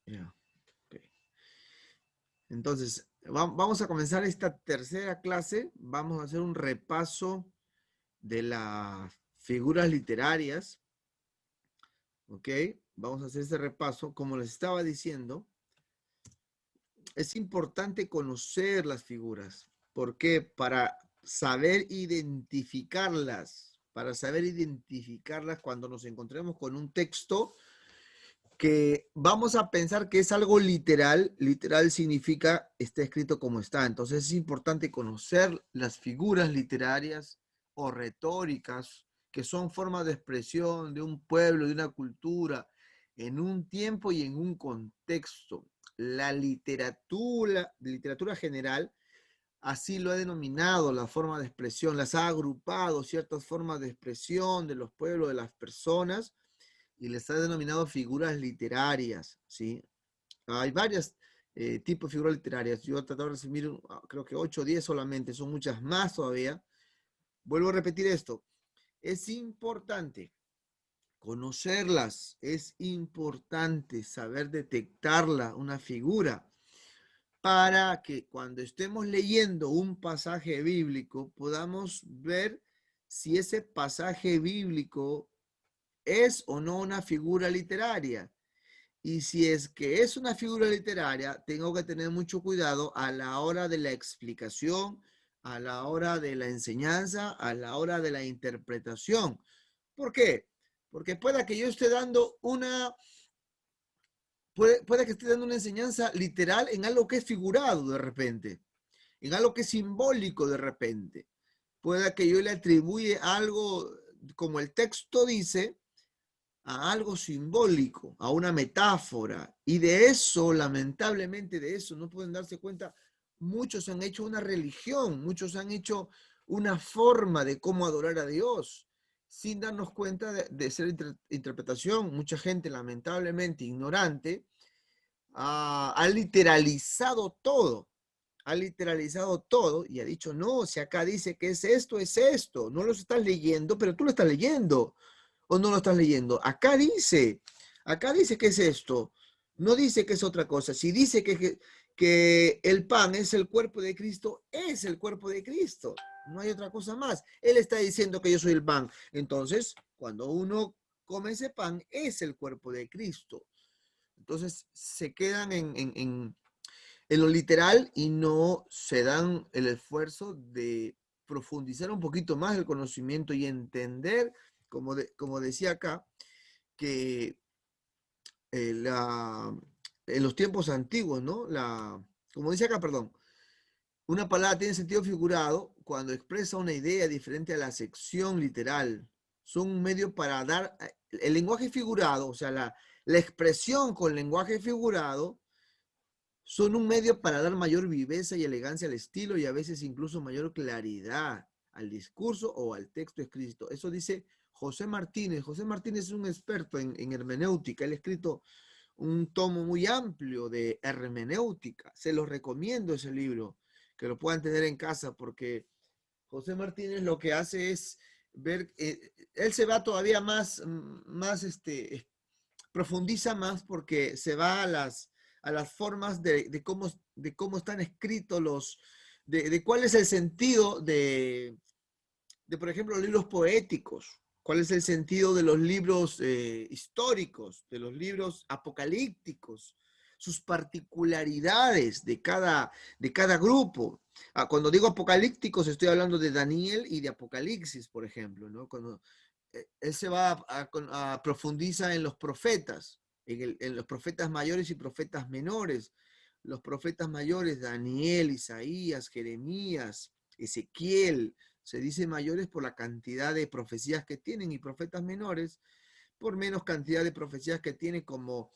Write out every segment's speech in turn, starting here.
Ya, ok. Entonces, vamos a comenzar esta tercera clase. Vamos a hacer un repaso de las figuras literarias. ¿Ok? Vamos a hacer ese repaso. Como les estaba diciendo, es importante conocer las figuras. ¿Por qué? Para saber identificarlas. Para saber identificarlas cuando nos encontremos con un texto que vamos a pensar que es algo literal. Literal significa está escrito como está. Entonces es importante conocer las figuras literarias o retóricas que son formas de expresión de un pueblo, de una cultura, en un tiempo y en un contexto. La literatura general así lo ha denominado la forma de expresión, las ha agrupado ciertas formas de expresión de los pueblos, de las personas, y les ha denominado figuras literarias, ¿sí? Hay varios tipos de figuras literarias. Yo he tratado de resumir, creo que 8 o 10 solamente, son muchas más todavía. Vuelvo a repetir esto. Es importante conocerlas, es importante saber detectarla, una figura, para que cuando estemos leyendo un pasaje bíblico podamos ver si ese pasaje bíblico es o no una figura literaria. Y si es que es una figura literaria, tengo que tener mucho cuidado a la hora de la explicación, a la hora de la enseñanza, a la hora de la interpretación. ¿Por qué? Porque pueda que yo esté dando puede que esté dando una enseñanza literal en algo que es figurado de repente, en algo que es simbólico de repente. Pueda que yo le atribuye algo como el texto dice, a algo simbólico, a una metáfora. Y de eso, lamentablemente, de eso no pueden darse cuenta. Muchos han hecho una religión, muchos han hecho una forma de cómo adorar a Dios, sin darnos cuenta de ser interpretación. Mucha gente, lamentablemente ignorante, ha literalizado todo. Ha literalizado todo y ha dicho, no, si acá dice que es esto. No lo estás leyendo, pero tú lo estás leyendo o no lo estás leyendo. Acá dice que es esto, no dice que es otra cosa. Si dice que el pan es el cuerpo de Cristo, es el cuerpo de Cristo. No hay otra cosa más. Él está diciendo que yo soy el pan. Entonces, cuando uno come ese pan, es el cuerpo de Cristo. Entonces, se quedan en lo literal y no se dan el esfuerzo de profundizar un poquito más el conocimiento y entender, como decía acá, que en los tiempos antiguos, ¿no? Como dice acá, perdón, una palabra tiene sentido figurado cuando expresa una idea diferente a la sección literal. Son un medio para dar el lenguaje figurado, o sea, la expresión con lenguaje figurado son un medio para dar mayor viveza y elegancia al estilo y a veces incluso mayor claridad al discurso o al texto escrito. Eso dice José Martínez. José Martínez es un experto en hermenéutica. Él ha escrito un tomo muy amplio de hermenéutica. Se los recomiendo ese libro, que lo puedan tener en casa, porque José Martínez lo que hace es ver, él se va todavía profundiza más porque se va a las formas de cómo están escritos de cuál es el sentido por ejemplo, los libros poéticos, cuál es el sentido de los libros históricos, de los libros apocalípticos, sus particularidades de cada grupo. Cuando digo apocalípticos, estoy hablando de Daniel y de Apocalipsis, por ejemplo, ¿no? Cuando él se va a profundiza en los profetas, en los profetas mayores y profetas menores. Los profetas mayores, Daniel, Isaías, Jeremías, Ezequiel, se dice mayores por la cantidad de profecías que tienen y profetas menores por menos cantidad de profecías que tienen como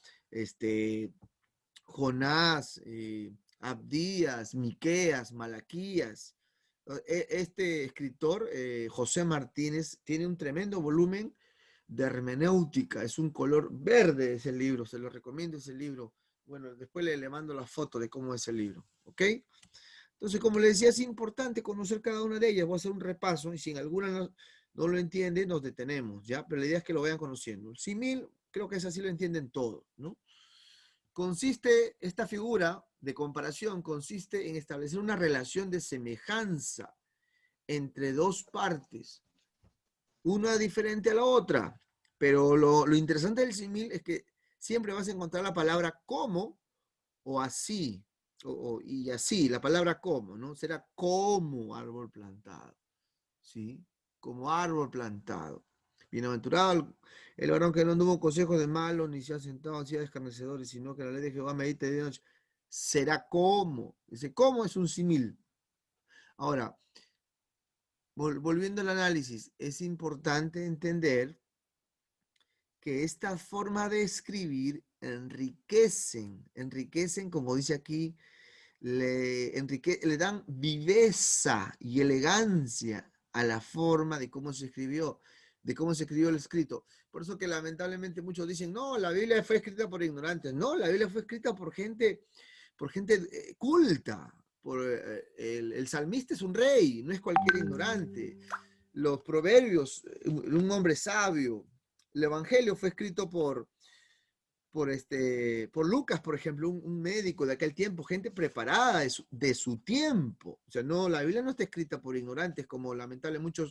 Jonás, Abdías, Miqueas, Malaquías. Este escritor, José Martínez, tiene un tremendo volumen de hermenéutica. Es un color verde ese libro, se lo recomiendo ese libro. Bueno, después le mando la foto de cómo es el libro, ¿ok? Entonces, como le decía, es importante conocer cada una de ellas. Voy a hacer un repaso y si en alguna no lo entiende, nos detenemos, ¿ya? Pero la idea es que lo vayan conociendo. El símil, creo que es así, lo entienden todos, ¿no? esta figura de comparación consiste en establecer una relación de semejanza entre dos partes, una diferente a la otra. Pero lo interesante del símil es que siempre vas a encontrar la palabra como o así, y así, la palabra como, ¿no? Será como árbol plantado, ¿sí? Como árbol plantado. Bienaventurado el varón que no anduvo consejos de malos, ni se ha sentado en sillas de escarnecedores, sino que la ley de Jehová medita de noche. Será como. Dice, como es un símil. Ahora, volviendo al análisis, es importante entender que esta forma de escribir enriquecen, como dice aquí, le dan viveza y elegancia a la forma de cómo se escribió, de cómo se escribió el escrito. Por eso que lamentablemente muchos dicen, no, la Biblia fue escrita por ignorantes. No, la Biblia fue escrita por gente culta. El salmista es un rey, no es cualquier ignorante. Los proverbios, un hombre sabio. El evangelio fue escrito por Lucas, por ejemplo, un médico de aquel tiempo, gente preparada de su tiempo. O sea, no, la Biblia no está escrita por ignorantes, como lamentablemente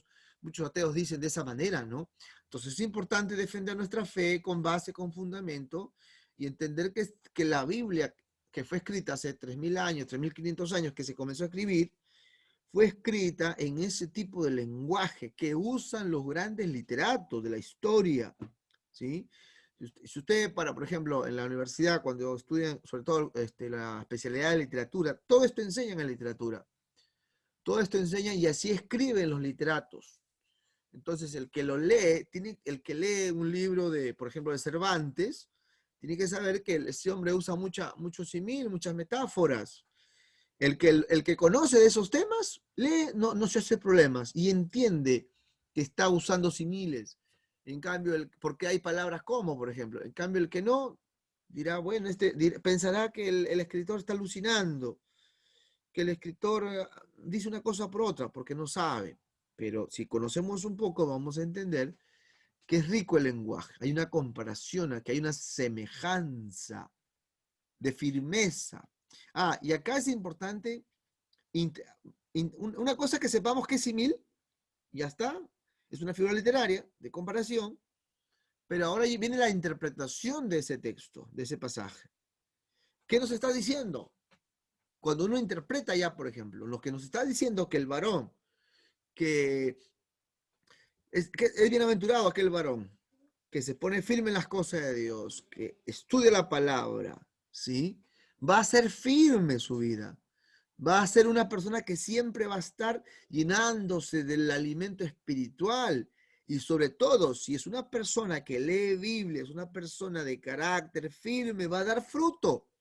muchos ateos dicen de esa manera, ¿no? Entonces es importante defender nuestra fe con base, con fundamento, y entender que la Biblia, que fue escrita hace 3.000 años, 3.500 años, que se comenzó a escribir, fue escrita en ese tipo de lenguaje que usan los grandes literatos de la historia, ¿sí? Si usted, por ejemplo, en la universidad, cuando estudian, sobre todo la especialidad de literatura, todo esto enseñan en literatura. Todo esto enseñan y así escriben los literatos. Entonces, el que lo lee, el que lee un libro de, por ejemplo, de Cervantes, tiene que saber que ese hombre usa mucho simil, muchas metáforas. El que conoce de esos temas, lee, no se hace problemas y entiende que está usando similes. En cambio, porque hay palabras como, por ejemplo. En cambio, el que no, dirá, bueno, pensará que el escritor está alucinando, que el escritor dice una cosa por otra, porque no sabe. Pero si conocemos un poco, vamos a entender que es rico el lenguaje. Hay una comparación, que hay una semejanza de firmeza. Y acá es importante una cosa que sepamos que es simil, ya está, es una figura literaria de comparación, pero ahora viene la interpretación de ese texto, de ese pasaje. ¿Qué nos está diciendo? Cuando uno interpreta ya, por ejemplo, lo que nos está diciendo que el varón, que es bienaventurado aquel varón, que se pone firme en las cosas de Dios, que estudia la palabra, ¿sí? Va a ser firme su vida. Va a ser una persona que siempre va a estar llenándose del alimento espiritual. Y sobre todo, si es una persona que lee Biblia, es una persona de carácter firme, va a dar fruto,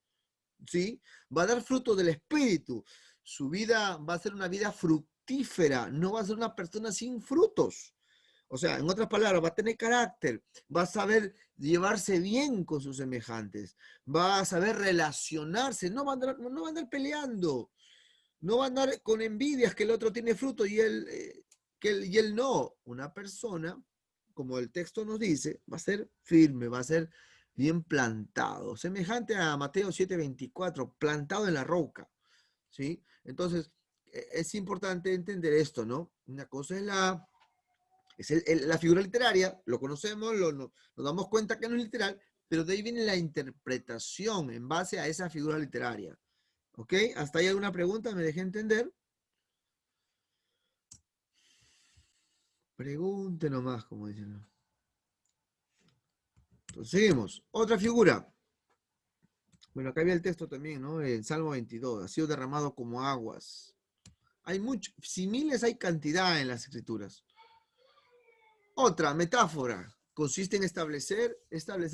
¿sí? Va a dar fruto del espíritu. Su vida va a ser una vida fructífera, no va a ser una persona sin frutos. O sea, en otras palabras, va a tener carácter, va a saber llevarse bien con sus semejantes, va a saber relacionarse, no va a andar peleando, no va a andar con envidias que el otro tiene fruto y él no. Una persona, como el texto nos dice, va a ser firme, va a ser bien plantado. Semejante a Mateo 7:24, plantado en la roca. ¿Sí? Entonces, es importante entender esto, ¿no? Una cosa es la figura literaria, lo conocemos, nos damos cuenta que no es literal, pero de ahí viene la interpretación en base a esa figura literaria. ¿Ok? ¿Hasta ahí alguna pregunta? ¿Me dejé entender? Pregunte nomás, como dicen. Entonces, seguimos. Otra figura. Bueno, acá había el texto también, ¿no? El Salmo 22. Ha sido derramado como aguas. Hay muchos, similes hay cantidad en las escrituras. Otra metáfora. Consiste en establecer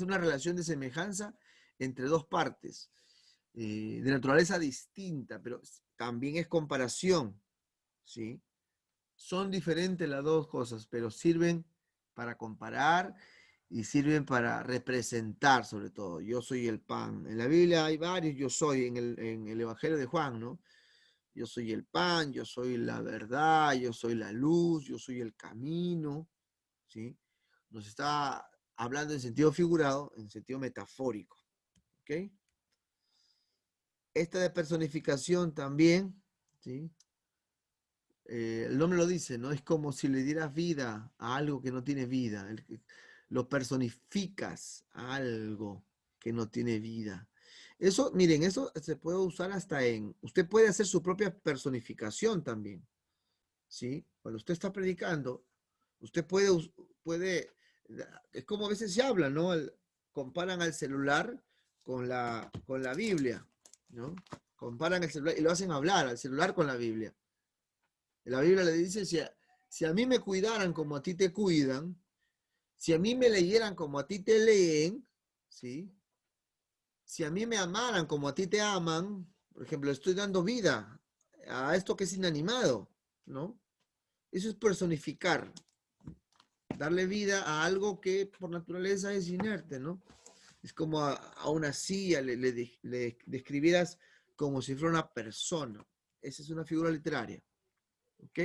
una relación de semejanza entre dos partes. De naturaleza distinta, pero también es comparación. ¿Sí? Son diferentes las dos cosas, pero sirven para comparar y sirven para representar sobre todo. Yo soy el pan. En la Biblia hay varios yo soy, en el Evangelio de Juan, ¿no? Yo soy el pan, yo soy la verdad, yo soy la luz, yo soy el camino, ¿sí? Nos está hablando en sentido figurado, en sentido metafórico, ¿ok? esta de personificación también, ¿sí? El nombre lo dice, ¿no? Es como si le dieras vida a algo que no tiene vida. Lo personificas a algo que no tiene vida. Eso, miren, eso se puede usar hasta usted puede hacer su propia personificación también, ¿sí? Cuando usted está predicando, usted puede, es como a veces se habla, ¿no? Comparan al celular con la Biblia, ¿no? Comparan el celular y lo hacen hablar al celular con la Biblia. La Biblia le dice, si a mí me cuidaran como a ti te cuidan, si a mí me leyeran como a ti te leen, ¿sí? Si a mí me amaran como a ti te aman, por ejemplo, estoy dando vida a esto que es inanimado, ¿no? Eso es personificar, darle vida a algo que por naturaleza es inerte, ¿no? Es como a una silla, le describieras como si fuera una persona. Esa es una figura literaria, ¿ok?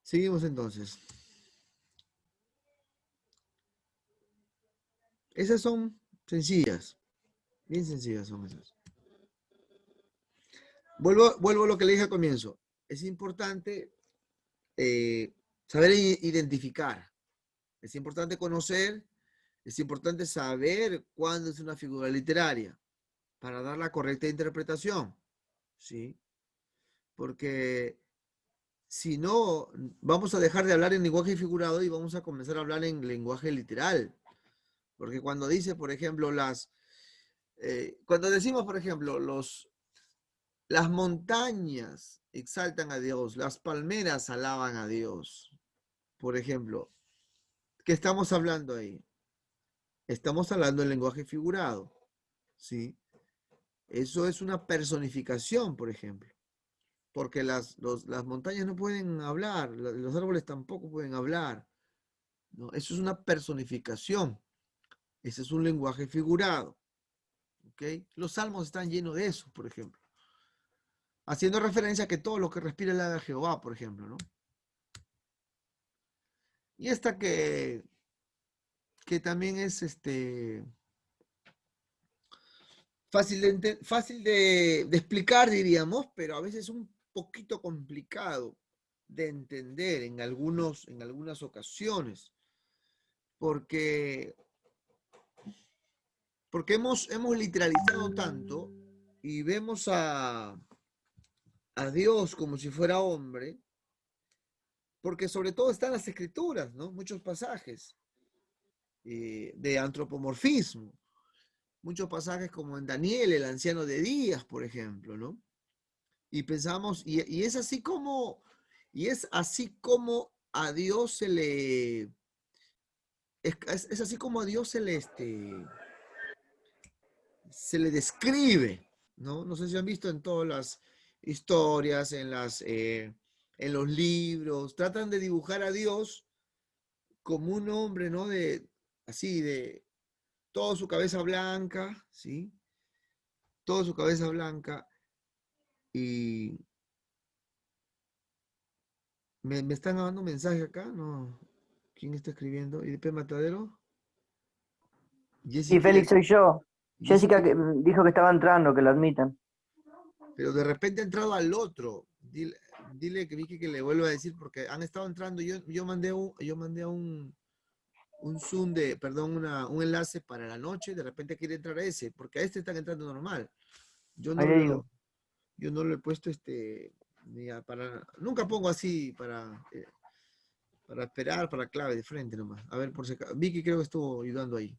Seguimos entonces. Esas son sencillas, bien sencillas son esas. Vuelvo a lo que le dije al comienzo. Es importante saber identificar, es importante conocer, es importante saber cuándo es una figura literaria para dar la correcta interpretación, ¿sí? Porque si no, vamos a dejar de hablar en lenguaje figurado y vamos a comenzar a hablar en lenguaje literal. Porque cuando dice, por ejemplo, cuando decimos, por ejemplo, las montañas exaltan a Dios, las palmeras alaban a Dios. Por ejemplo, ¿qué estamos hablando ahí? Estamos hablando en lenguaje figurado, ¿sí? Eso es una personificación, por ejemplo, porque las montañas no pueden hablar, los árboles tampoco pueden hablar, ¿no? Eso es una personificación, ese es un lenguaje figurado, ¿ok? Los salmos están llenos de eso, por ejemplo, haciendo referencia a que todo lo que respira es la de Jehová, por ejemplo, ¿no? Y esta que también es fácil de explicar, diríamos, pero a veces un poquito complicado de entender en algunas ocasiones, porque, porque hemos literalizado tanto y vemos a Dios como si fuera hombre, porque sobre todo están las escrituras, ¿no? Muchos pasajes de antropomorfismo, muchos pasajes como en Daniel, el anciano de Días, por ejemplo, ¿no? Y pensamos, y es así como a Dios es así como a Dios se le describe, ¿no? No sé si han visto en todas las historias, en los libros, tratan de dibujar a Dios como un hombre, ¿no? Así, de toda su cabeza blanca, ¿sí? Toda su cabeza blanca y me están dando un mensaje acá, ¿no? ¿Quién está escribiendo? ¿IDP Matadero? Sí, Jessica, Félix, soy yo. Jessica, Jessica dijo que estaba entrando, que lo admitan. pero de repente ha entrado al otro. Dile que Vicky que le vuelva a decir porque han estado entrando. Yo mandé un Zoom perdón, un enlace para la noche. De repente quiere entrar a ese, porque a este están entrando normal. Yo Ahí no le lo, digo. yo no lo he puesto nunca pongo así para esperar, para clave de frente nomás. A ver, por si acaso. Vicky creo que estuvo ayudando ahí.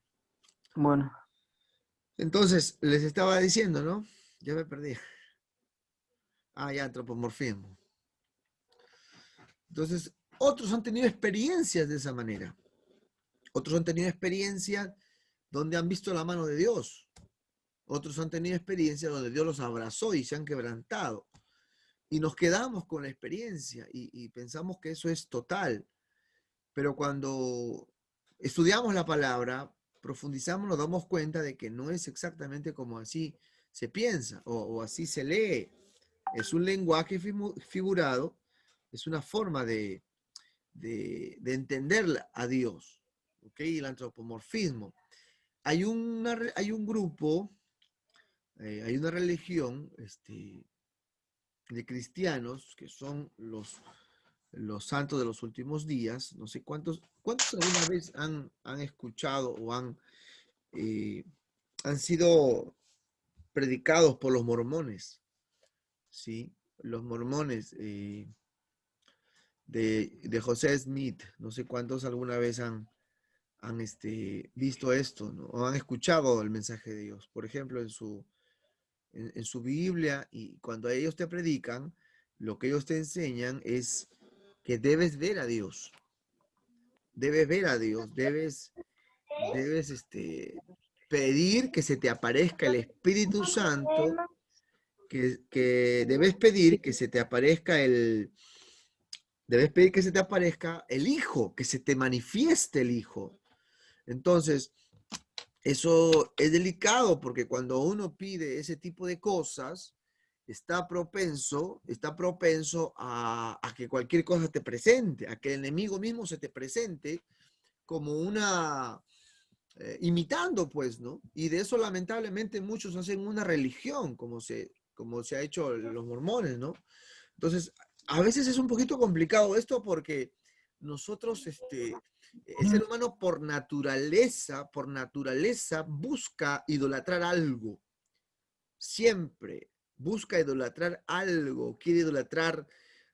Bueno, Entonces, les estaba diciendo, ¿no? Ya me perdí. Ah, ya, antropomorfismo. Entonces, otros han tenido experiencias de esa manera. Otros han tenido experiencias donde han visto la mano de Dios. Otros han tenido experiencias donde Dios los abrazó y se han quebrantado. Y nos quedamos con la experiencia y pensamos que eso es total. Pero cuando estudiamos la palabra, profundizamos, nos damos cuenta de que no es exactamente como así se piensa o así se lee. Es un lenguaje figurado, es una forma de entender a Dios, ¿ok? El antropomorfismo. Hay un grupo hay una religión de cristianos que son los santos de los últimos días. No sé cuántos alguna vez han escuchado o eh, han sido predicados por los mormones, ¿sí? Los mormones de José Smith. No sé cuántos alguna vez han visto esto, ¿no? O han escuchado el mensaje de Dios. Por ejemplo, en su Biblia, y cuando ellos te predican, lo que ellos te enseñan es que debes ver a Dios. Debes ver a Dios, debes pedir que se te aparezca el Espíritu Santo, que debes pedir que se te aparezca debes pedir que se te aparezca el Hijo, que se te manifieste el Hijo. Entonces, eso es delicado porque cuando uno pide ese tipo de cosas, está propenso a que cualquier cosa te presente, a que el enemigo mismo se te presente como imitando, pues, ¿no? Y de eso lamentablemente muchos hacen una religión, como se ha hecho los mormones, ¿no? Entonces, a veces es un poquito complicado esto porque nosotros, el ser humano por naturaleza busca idolatrar algo. Siempre busca idolatrar algo, quiere idolatrar,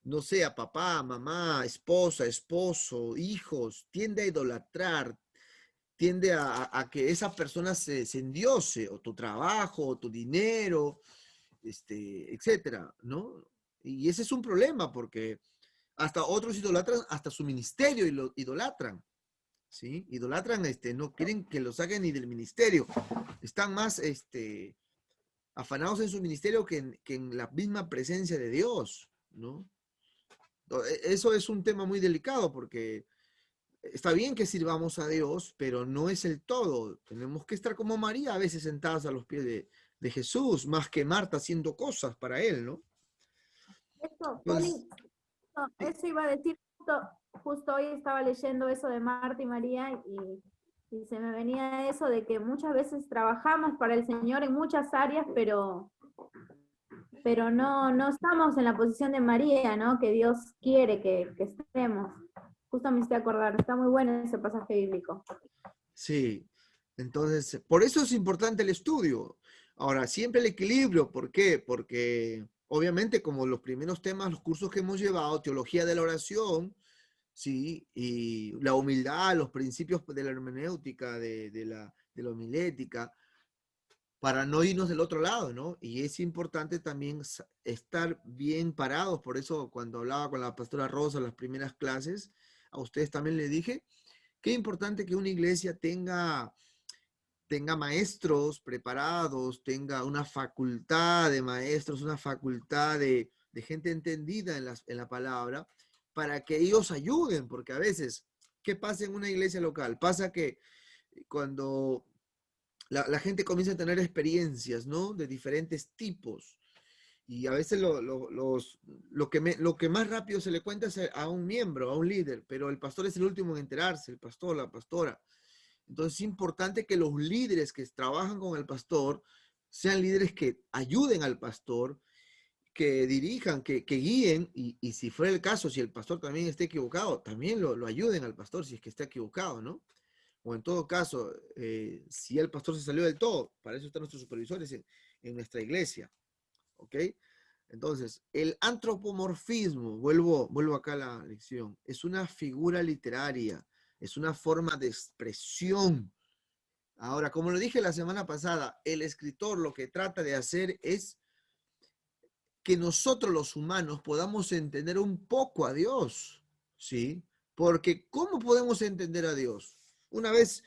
no sé, a papá, mamá, esposa, esposo, hijos, tiende a idolatrar, tiende a que esa persona se endiose, o tu trabajo, o tu dinero, etcétera, ¿no? Y ese es un problema porque hasta otros idolatran, hasta su ministerio y lo idolatran, ¿sí? Idolatran, no quieren que lo saquen ni del ministerio. Están más, afanados en su ministerio que en la misma presencia de Dios, ¿no? Eso es un tema muy delicado porque está bien que sirvamos a Dios, pero no es el todo. Tenemos que estar como María, a veces sentadas a los pies de Jesús, más que Marta haciendo cosas para él, ¿no? Eso, Entonces, Poli, no, sí, eso iba a decir, justo hoy estaba leyendo eso de Marta y María y se me venía eso de que muchas veces trabajamos para el Señor en muchas áreas, pero no estamos en la posición de María, ¿no? Que Dios quiere que estemos. Justo me hice acordar, está muy bueno ese pasaje bíblico. sí. Entonces, por eso es importante el estudio. Ahora, siempre el equilibrio. ¿Por qué? Porque obviamente como los primeros temas, los cursos que hemos llevado, teología de la oración, sí, y la humildad, los principios de la hermenéutica, de la homilética, para no irnos del otro lado, ¿no? Y es importante también estar bien parados. Por eso cuando hablaba con la pastora Rosa en las primeras clases, a ustedes también le dije, qué importante que una iglesia tenga maestros preparados, tenga una facultad de maestros, una facultad de gente entendida en la palabra, para que ellos ayuden, porque a veces, ¿qué pasa en una iglesia local? Pasa que cuando la gente comienza a tener experiencias, ¿no? De diferentes tipos. Y a veces lo que más rápido se le cuenta es a un miembro, a un líder, pero el pastor es el último en enterarse, el pastor, la pastora. Entonces es importante que los líderes que trabajan con el pastor sean líderes que ayuden al pastor, que dirijan, que guíen, y si fuera el caso, si el pastor también está equivocado, también lo ayuden al pastor si es que está equivocado, ¿no? O en todo caso, si el pastor se salió del todo, para eso están nuestros supervisores en nuestra iglesia, ¿ok? Entonces, el antropomorfismo, vuelvo acá a la lección, es una figura literaria, es una forma de expresión. Ahora, como lo dije la semana pasada, el escritor lo que trata de hacer es que nosotros los humanos podamos entender un poco a Dios, ¿sí? Porque ¿cómo podemos entender a Dios? Una vez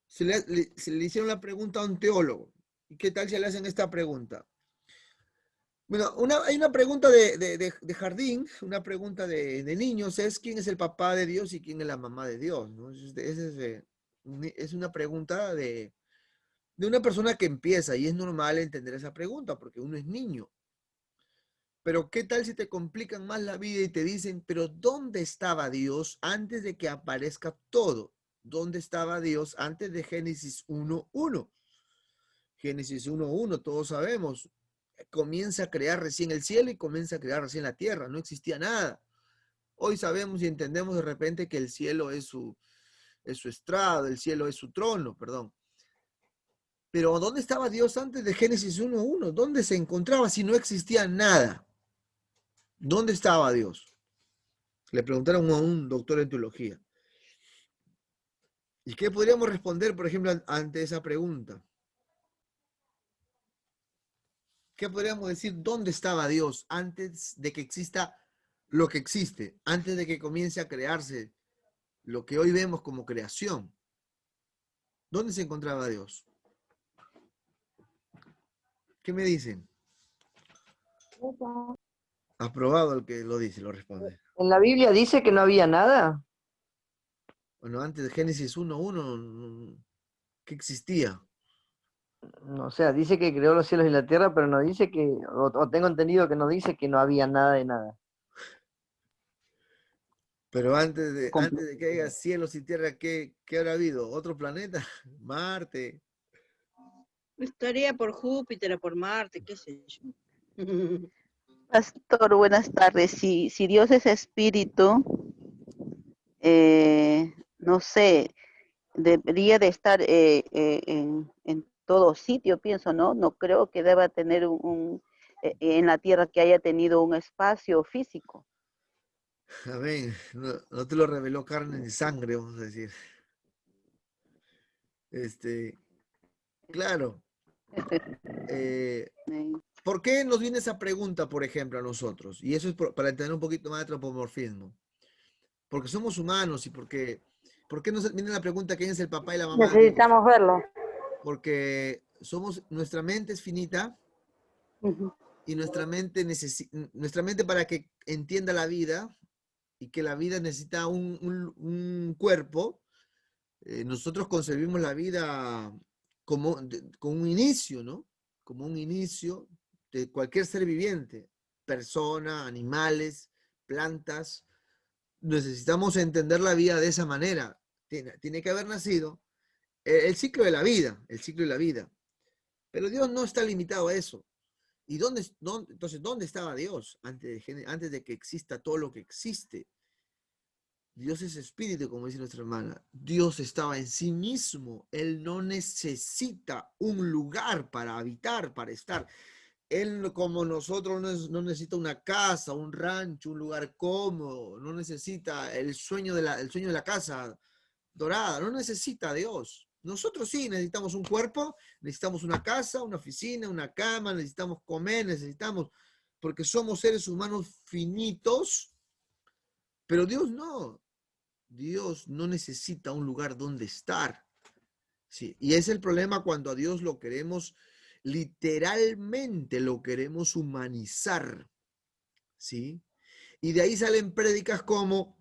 se le hicieron la pregunta a un teólogo. ¿Y qué tal si le hacen esta pregunta? Bueno, hay una pregunta de jardín, una pregunta de niños, es quién es el papá de Dios y quién es la mamá de Dios, ¿no? Es una pregunta de una persona que empieza y es normal entender esa pregunta porque uno es niño. Pero ¿qué tal si te complican más la vida y te dicen, pero ¿dónde estaba Dios antes de que aparezca todo? ¿Dónde estaba Dios antes de Génesis 1:1? Génesis 1:1, todos sabemos. Comienza a crear recién el cielo y comienza a crear recién la tierra. No existía nada. Hoy sabemos y entendemos de repente que el cielo es su estrado, el cielo es su trono, perdón. Pero ¿dónde estaba Dios antes de Génesis 1:1? ¿Dónde se encontraba si no existía nada? ¿Dónde estaba Dios? Le preguntaron a un doctor en teología. ¿Y qué podríamos responder, por ejemplo, ante esa pregunta? ¿Qué podríamos decir? ¿Dónde estaba Dios antes de que exista lo que existe? Antes de que comience a crearse lo que hoy vemos como creación. ¿Dónde se encontraba Dios? ¿Qué me dicen? Aprobado el que lo dice, lo responde. ¿En la Biblia dice que no había nada? Bueno, antes de Génesis 1:1, ¿qué existía? O sea, dice que creó los cielos y la tierra, pero no dice que, o tengo entendido que no dice que no había nada de nada. Pero antes de que haya cielos y tierra, ¿qué habrá habido? ¿Otro planeta? Marte. Estaría por Júpiter o por Marte, qué sé yo. Pastor, buenas tardes. Si Dios es espíritu, no sé, debería de estar en todo sitio, pienso, ¿no? No creo que deba tener en la tierra que haya tenido un espacio físico. Amén. No te lo reveló carne ni sangre, vamos a decir. Claro. ¿Por qué nos viene esa pregunta, por ejemplo, a nosotros? Y eso es para entender un poquito más de antropomorfismo. Porque somos humanos y ¿por qué nos viene la pregunta quién es el papá y la mamá? Necesitamos verlo. Porque nuestra mente es finita y nuestra mente para que entienda la vida y que la vida necesita un cuerpo, nosotros concebimos la vida como un inicio, ¿no? Como un inicio de cualquier ser viviente, persona, animales, plantas. Necesitamos entender la vida de esa manera. Tiene que haber nacido el ciclo de la vida, el ciclo de la vida. Pero Dios no está limitado a eso. ¿Y entonces, dónde estaba Dios antes de que exista todo lo que existe? Dios es espíritu, como dice nuestra hermana. Dios estaba en sí mismo. Él no necesita un lugar para habitar, para estar. Él, como nosotros, no necesita una casa, un rancho, un lugar cómodo. No necesita el sueño de la casa dorada. No necesita a Dios. Nosotros sí necesitamos un cuerpo, necesitamos una casa, una oficina, una cama, necesitamos comer, porque somos seres humanos finitos, pero Dios no. Dios no necesita un lugar donde estar. Sí, y es el problema cuando a Dios lo queremos, literalmente lo queremos humanizar. ¿Sí? Y de ahí salen prédicas como,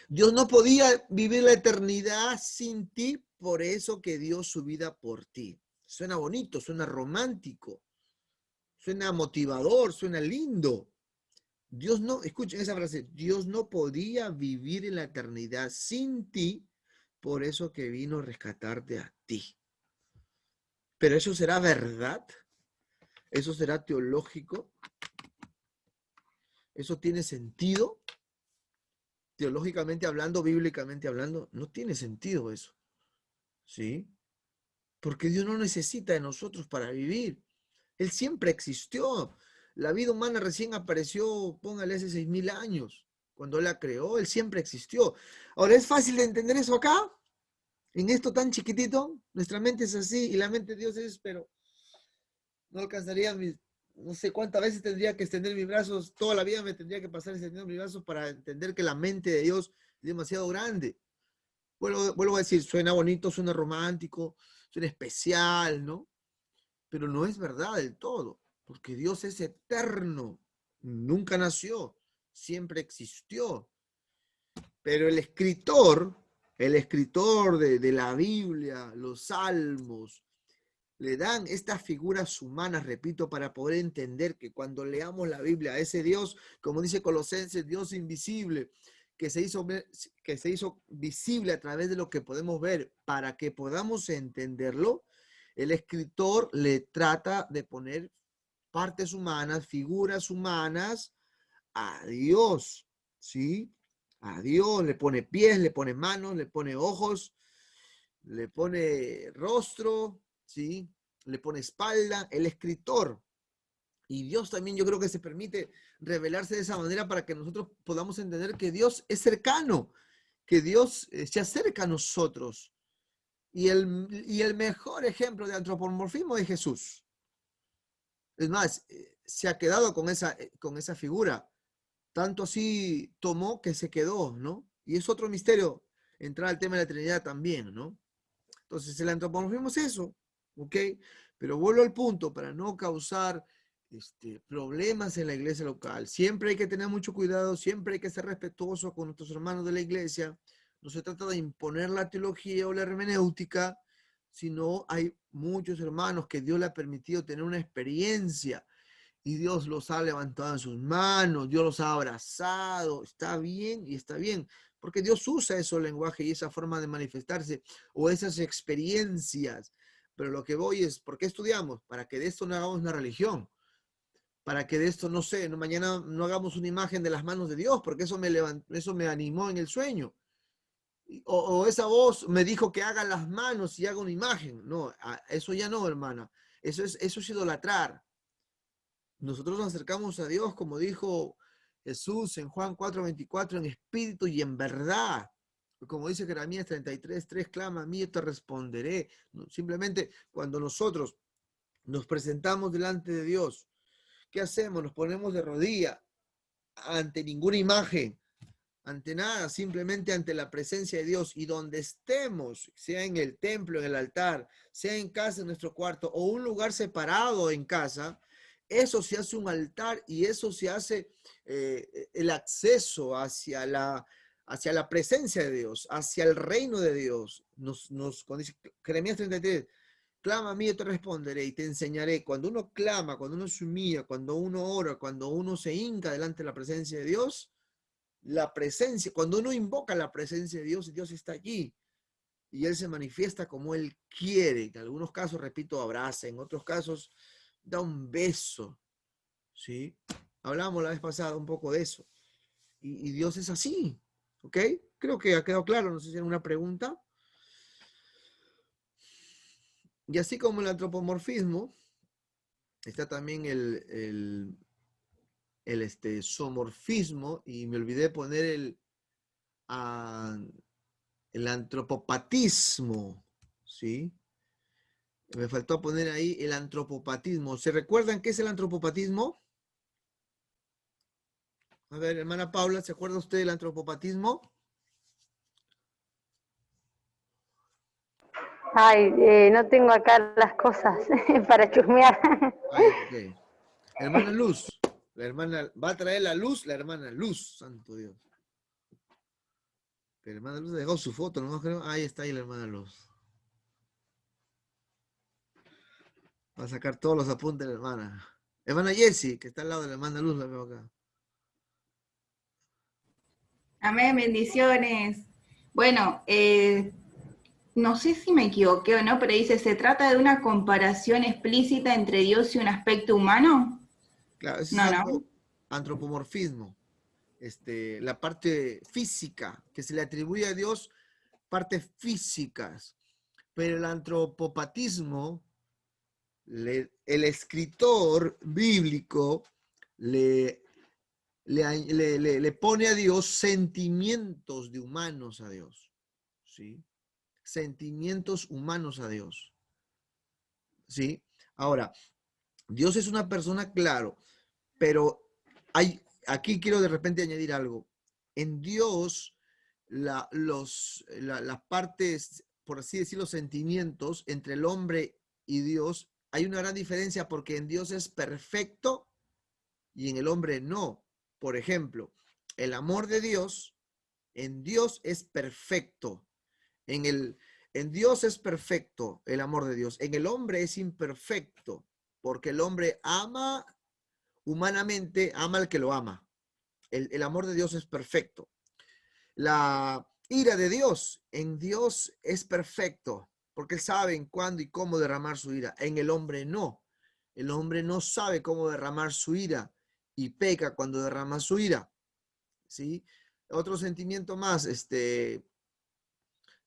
Dios no podía vivir la eternidad sin ti, por eso que dio su vida por ti. Suena bonito, suena romántico, suena motivador, suena lindo. Dios no, escuchen esa frase, Dios no podía vivir en la eternidad sin ti, por eso que vino a rescatarte a ti. Pero eso será verdad, eso será teológico, eso tiene sentido, teológicamente hablando, bíblicamente hablando, no tiene sentido eso, ¿sí? Porque Dios no necesita de nosotros para vivir. Él siempre existió. La vida humana recién apareció, póngale hace 6.000 años. Cuando Él la creó, Él siempre existió. Ahora, ¿es fácil de entender eso acá? En esto tan chiquitito, nuestra mente es así y la mente de Dios es, pero no alcanzaría no sé cuántas veces tendría que extender mis brazos, toda la vida me tendría que pasar extendiendo mis brazos para entender que la mente de Dios es demasiado grande. Vuelvo a decir, suena bonito, suena romántico, suena especial, ¿no? Pero no es verdad del todo, porque Dios es eterno, nunca nació, siempre existió. Pero el escritor de la Biblia, los salmos, le dan estas figuras humanas, repito, para poder entender que cuando leamos la Biblia, ese Dios, como dice Colosenses, Dios invisible, que se hizo visible a través de lo que podemos ver, para que podamos entenderlo, el escritor le trata de poner partes humanas, figuras humanas a Dios, ¿sí? A Dios, le pone pies, le pone manos, le pone ojos, le pone rostro, ¿sí? Le pone espalda, el escritor. Y Dios también yo creo que se permite revelarse de esa manera para que nosotros podamos entender que Dios es cercano, que Dios se acerca a nosotros. Y el mejor ejemplo de antropomorfismo es Jesús. Es más, se ha quedado con esa figura. Tanto así tomó que se quedó, ¿no? Y es otro misterio entrar al tema de la Trinidad también, ¿no? Entonces, el antropomorfismo es eso, ¿ok? Pero vuelvo al punto, para no causar problemas en la iglesia local. Siempre hay que tener mucho cuidado, siempre hay que ser respetuoso con nuestros hermanos de la iglesia. No se trata de imponer la teología o la hermenéutica, sino hay muchos hermanos que Dios le ha permitido tener una experiencia y Dios los ha levantado en sus manos, Dios los ha abrazado. Está bien y está bien, porque Dios usa ese lenguaje y esa forma de manifestarse o esas experiencias. Pero lo que voy es, ¿por qué estudiamos? Para que de esto no hagamos una religión. Para que de esto, no sé, mañana no hagamos una imagen de las manos de Dios, porque eso me animó en el sueño. O esa voz me dijo que haga las manos y haga una imagen. No, eso ya no, hermana. Eso es idolatrar. Nosotros nos acercamos a Dios, como dijo Jesús en Juan 4:24, en espíritu y en verdad. Como dice Jeremías 33:3, clama a mí y te responderé. Simplemente cuando nosotros nos presentamos delante de Dios, ¿qué hacemos? Nos ponemos de rodilla ante ninguna imagen, ante nada, simplemente ante la presencia de Dios. Y donde estemos, sea en el templo, en el altar, sea en casa, en nuestro cuarto, o un lugar separado en casa, eso se hace un altar y eso se hace el acceso hacia la presencia de Dios, hacia el reino de Dios. Cuando dice Jeremías 33, clama a mí, yo te responderé y te enseñaré. Cuando uno clama, cuando uno se humilla, cuando uno ora, cuando uno se hinca delante de la presencia de Dios, la presencia, cuando uno invoca la presencia de Dios, Dios está allí y Él se manifiesta como Él quiere. En algunos casos, repito, abraza, en otros casos, da un beso, ¿sí? Hablamos la vez pasada un poco de eso. Y Dios es así, ¿ok? Creo que ha quedado claro, no sé si hay una pregunta. Y así como el antropomorfismo, está también el zoomorfismo, y me olvidé poner el antropopatismo, ¿sí? Me faltó poner ahí el antropopatismo. ¿Se recuerdan qué es el antropopatismo? A ver, hermana Paula, ¿se acuerda usted del antropopatismo? Ay, no tengo acá las cosas para chusmear. Ay, ok. Hermana Luz, la hermana, va a traer la luz, la hermana Luz, santo Dios. La hermana Luz dejó su foto, ¿no? Creo. Ahí está ahí la hermana Luz. Va a sacar todos los apuntes de la hermana. Hermana Jessie, que está al lado de la hermana Luz, la veo acá. Amén, bendiciones. Bueno, no sé si me equivoqué o no, pero dice, ¿se trata de una comparación explícita entre Dios y un aspecto humano? Claro, ese No, es no. antropomorfismo. La parte física que se le atribuye a Dios, partes físicas. Pero el antropopatismo, el escritor bíblico le pone a Dios sentimientos de humanos a Dios, ¿sí? Sentimientos humanos a Dios, ¿sí? Ahora, Dios es una persona, claro, pero aquí quiero de repente añadir algo. En Dios, las partes, por así decirlo, los sentimientos entre el hombre y Dios, hay una gran diferencia porque en Dios es perfecto y en el hombre no. Por ejemplo, el amor de Dios, en Dios es perfecto. En Dios es perfecto el amor de Dios. En el hombre es imperfecto, porque el hombre ama humanamente, ama al que lo ama. El amor de Dios es perfecto. La ira de Dios, en Dios es perfecto. porque él sabe en cuándo y cómo derramar su ira. En el hombre no. El hombre no sabe cómo derramar su ira y peca cuando derrama su ira. ¿Sí? Otro sentimiento más,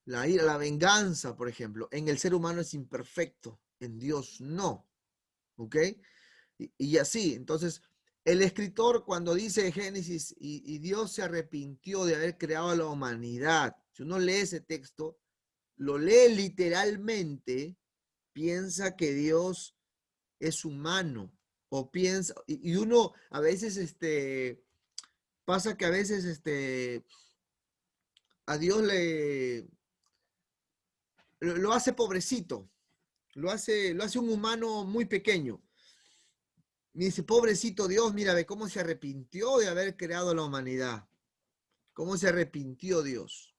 la ira, la venganza, por ejemplo. En el ser humano es imperfecto, en Dios no. ¿Ok? Y así, entonces, el escritor cuando dice Génesis y Dios se arrepintió de haber creado a la humanidad, si uno lee ese texto, lo lee literalmente, piensa que Dios es humano, o piensa, y uno a veces, pasa que a veces, a Dios lo hace pobrecito, lo hace un humano muy pequeño. Me dice, pobrecito Dios, mira, ve cómo se arrepintió de haber creado la humanidad. Cómo se arrepintió Dios.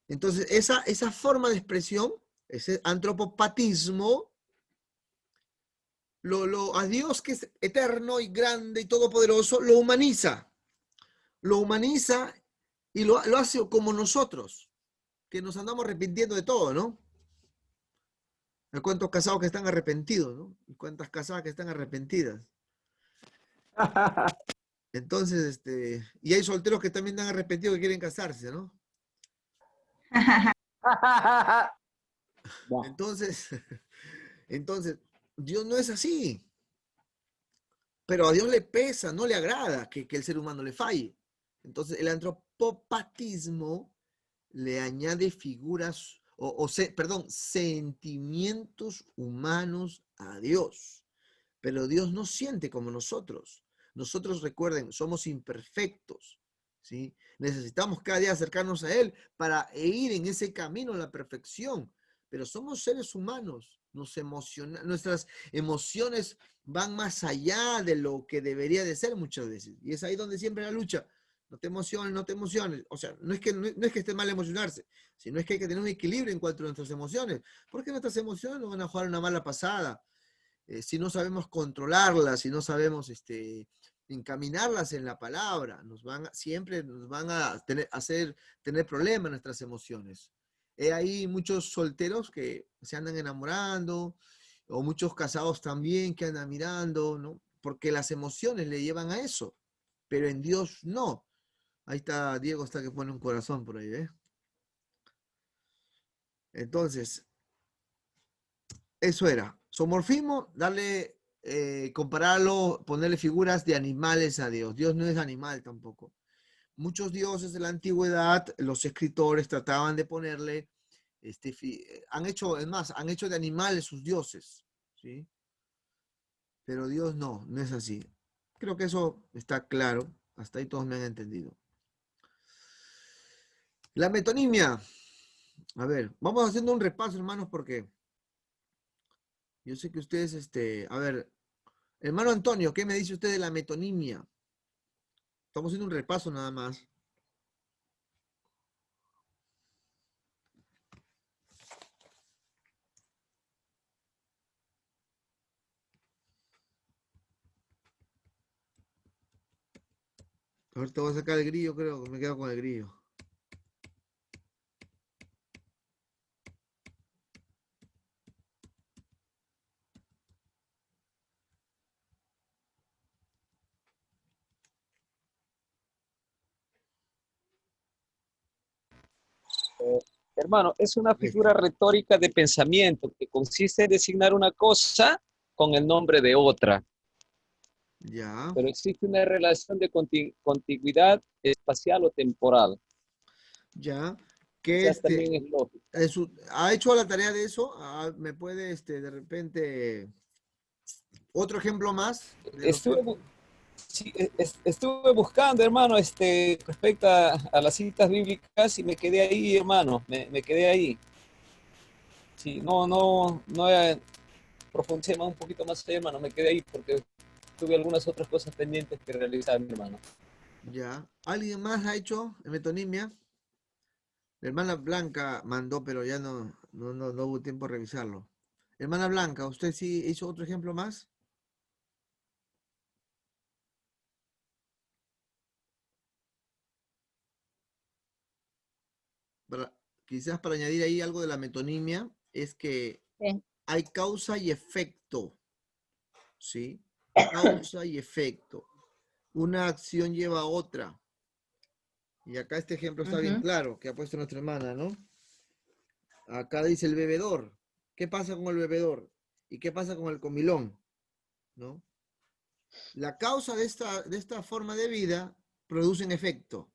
Entonces, esa forma de expresión, ese antropopatismo, a Dios que es eterno y grande y todopoderoso, lo humaniza. Lo humaniza y lo hace como nosotros, que nos andamos arrepintiendo de todo, ¿no? Hay cuántos casados que están arrepentidos, ¿no? Y cuántas casadas que están arrepentidas. Entonces, y hay solteros que también están arrepentidos que quieren casarse, ¿no? Entonces, entonces, Dios no es así. Pero a Dios le pesa, no le agrada que el ser humano le falle. Entonces, el antropopatismo le añade figuras, perdón, sentimientos humanos a Dios. Pero Dios no siente como nosotros. Nosotros, recuerden, somos imperfectos, ¿sí? Necesitamos cada día acercarnos a Él para ir en ese camino a la perfección. Pero somos seres humanos. Nuestras emociones van más allá de lo que debería de ser muchas veces. Y es ahí donde siempre la lucha. No te emociones, no te emociones. O sea, no es que esté mal emocionarse, sino es que hay que tener un equilibrio en cuanto a nuestras emociones. Porque nuestras emociones nos van a jugar una mala pasada. Si no sabemos controlarlas, si no sabemos encaminarlas en la palabra, siempre nos van a tener problemas nuestras emociones. Hay muchos solteros que se andan enamorando, o muchos casados también que andan mirando, ¿no? Porque las emociones le llevan a eso, pero en Dios no. Ahí está, Diego está que pone un corazón por ahí, ¿eh? Entonces, eso era. Somorfismo, compararlo, ponerle figuras de animales a Dios. Dios no es animal tampoco. Muchos dioses de la antigüedad, los escritores trataban de ponerle, han hecho de animales sus dioses, ¿sí? Pero Dios no es así. Creo que eso está claro. Hasta ahí todos me han entendido. La metonimia. A ver, vamos haciendo un repaso, hermanos, porque yo sé que ustedes, a ver, hermano Antonio, ¿qué me dice usted de la metonimia? Estamos haciendo un repaso nada más. Ahorita voy a sacar el grillo, creo que me quedo con el grillo. Hermano, es una Ahí está. figura retórica de pensamiento que consiste en designar una cosa con el nombre de otra, Ya, pero existe una relación de contigüidad espacial o temporal. ya. O Que sea, también es lógico. ha hecho la tarea de eso. ¿Me puede, de repente, otro ejemplo más de los Estuve, otros? bu- sí, estuve buscando, hermano, respecto a las citas bíblicas y me quedé ahí, hermano, me quedé ahí. Sí, no profundicé más un poquito más allá, hermano, me quedé ahí porque tuve algunas otras cosas pendientes que realizar, mi hermano. Ya. ¿Alguien más ha hecho metonimia? La hermana Blanca mandó, pero ya no hubo tiempo de revisarlo. Hermana Blanca, ¿usted sí hizo otro ejemplo más? Para quizás para añadir ahí algo de la metonimia, es que Sí. hay causa y efecto, ¿sí? Causa y efecto. Una acción lleva a otra. Y acá este ejemplo está bien Ujú. claro, que ha puesto nuestra hermana, ¿no? Acá dice el bebedor. ¿Qué pasa con el bebedor? ¿Y qué pasa con el comilón? ¿No? La causa de esta forma de vida produce un efecto.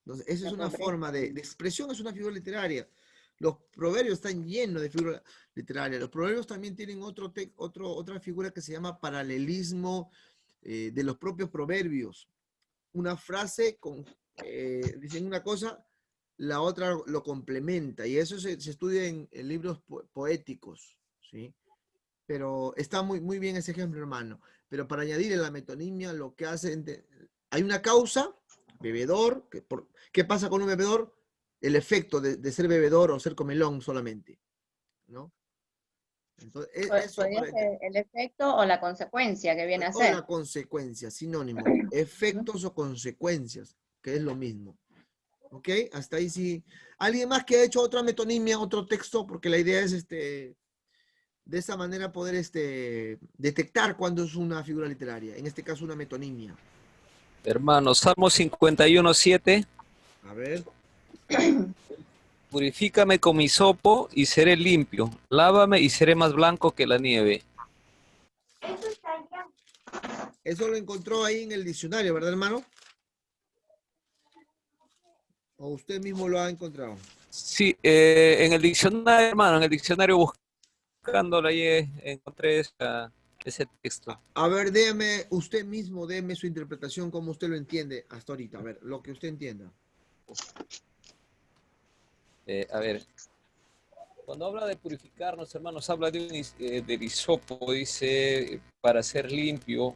Entonces, esa es Lo una compré. forma de expresión, es una figura literaria. Los proverbios están llenos de figuras literarias. Los proverbios también tienen otra figura que se llama paralelismo de los propios proverbios. Una frase dicen una cosa, la otra lo complementa. Y eso se estudia en libros poéticos, ¿sí? Pero está muy, muy bien ese ejemplo, hermano. Pero para añadir en la metonimia, lo que hace, hay una causa, bebedor, ¿qué pasa con un bebedor? El efecto de ser bebedor o ser comelón solamente, ¿no? Entonces, eso Podría ser el efecto o la consecuencia que viene a o la ser. consecuencia, sinónimo, efectos o consecuencias, que es lo mismo. ¿Ok? Hasta ahí sí. ¿Alguien más que ha hecho otra metonimia, otro texto? Porque la idea es de esa manera poder detectar cuándo es una figura literaria, en este caso una metonimia. Hermano, Salmo 51:7. A ver, Purifícame con hisopo y seré limpio. Lávame y seré más blanco que la nieve. eso lo encontró ahí en el diccionario, ¿verdad, hermano? ¿O usted mismo lo ha encontrado? Sí, en el diccionario, hermano, en el diccionario buscándolo ahí encontré ese texto. A ver, usted mismo, déme su interpretación, como usted lo entiende hasta ahorita. A ver, lo que usted entienda. A ver, cuando habla de purificarnos, hermanos, habla del hisopo, dice, para ser limpio,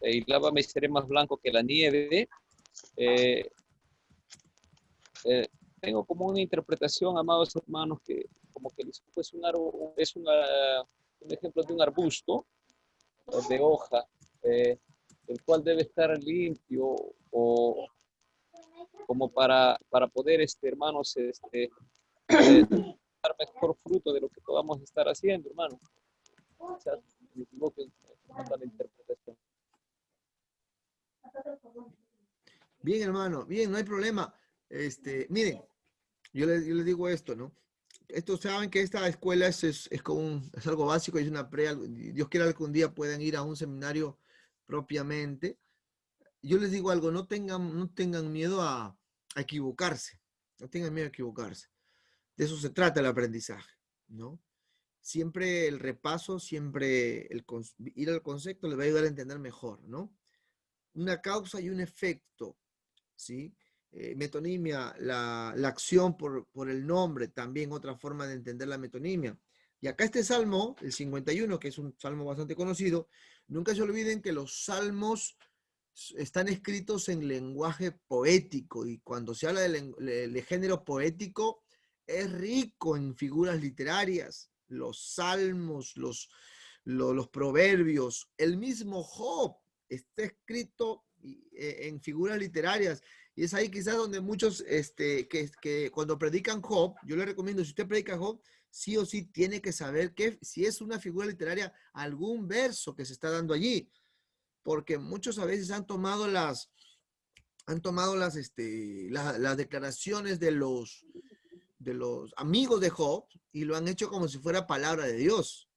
y lávame y seré más blanco que la nieve. Eh, eh, Tengo como una interpretación, amados hermanos, que como que el hisopo un ejemplo de un arbusto de hoja, el cual debe estar limpio o como para poder, hermanos, dar mejor fruto de lo que podamos estar haciendo, hermano. O sea, me equivoco en cuanto a la interpretación. Bien, hermano, bien, no hay problema. Miren, yo les digo esto, ¿no? Estos saben que esta escuela es como es algo básico, es una Dios quiera algún día puedan ir a un seminario propiamente. Yo les digo algo, no tengan miedo a equivocarse, no tengan miedo a equivocarse. De eso se trata el aprendizaje, ¿no? Siempre el repaso, siempre ir al concepto les va a ayudar a entender mejor, ¿no? Una causa y un efecto, ¿sí? Metonimia, la acción por el nombre, también otra forma de entender la metonimia. Y acá este salmo, el 51, que es un salmo bastante conocido, nunca se olviden que los salmos están escritos en lenguaje poético y cuando se habla de género poético es rico en figuras literarias, los salmos, los proverbios, el mismo Job está escrito en figuras literarias y es ahí quizás donde muchos que cuando predican Job, yo le recomiendo, si usted predica Job, sí o sí tiene que saber que si es una figura literaria, algún verso que se está dando allí, porque muchos a veces han tomado las declaraciones de los amigos de Job y lo han hecho como si fuera palabra de Dios.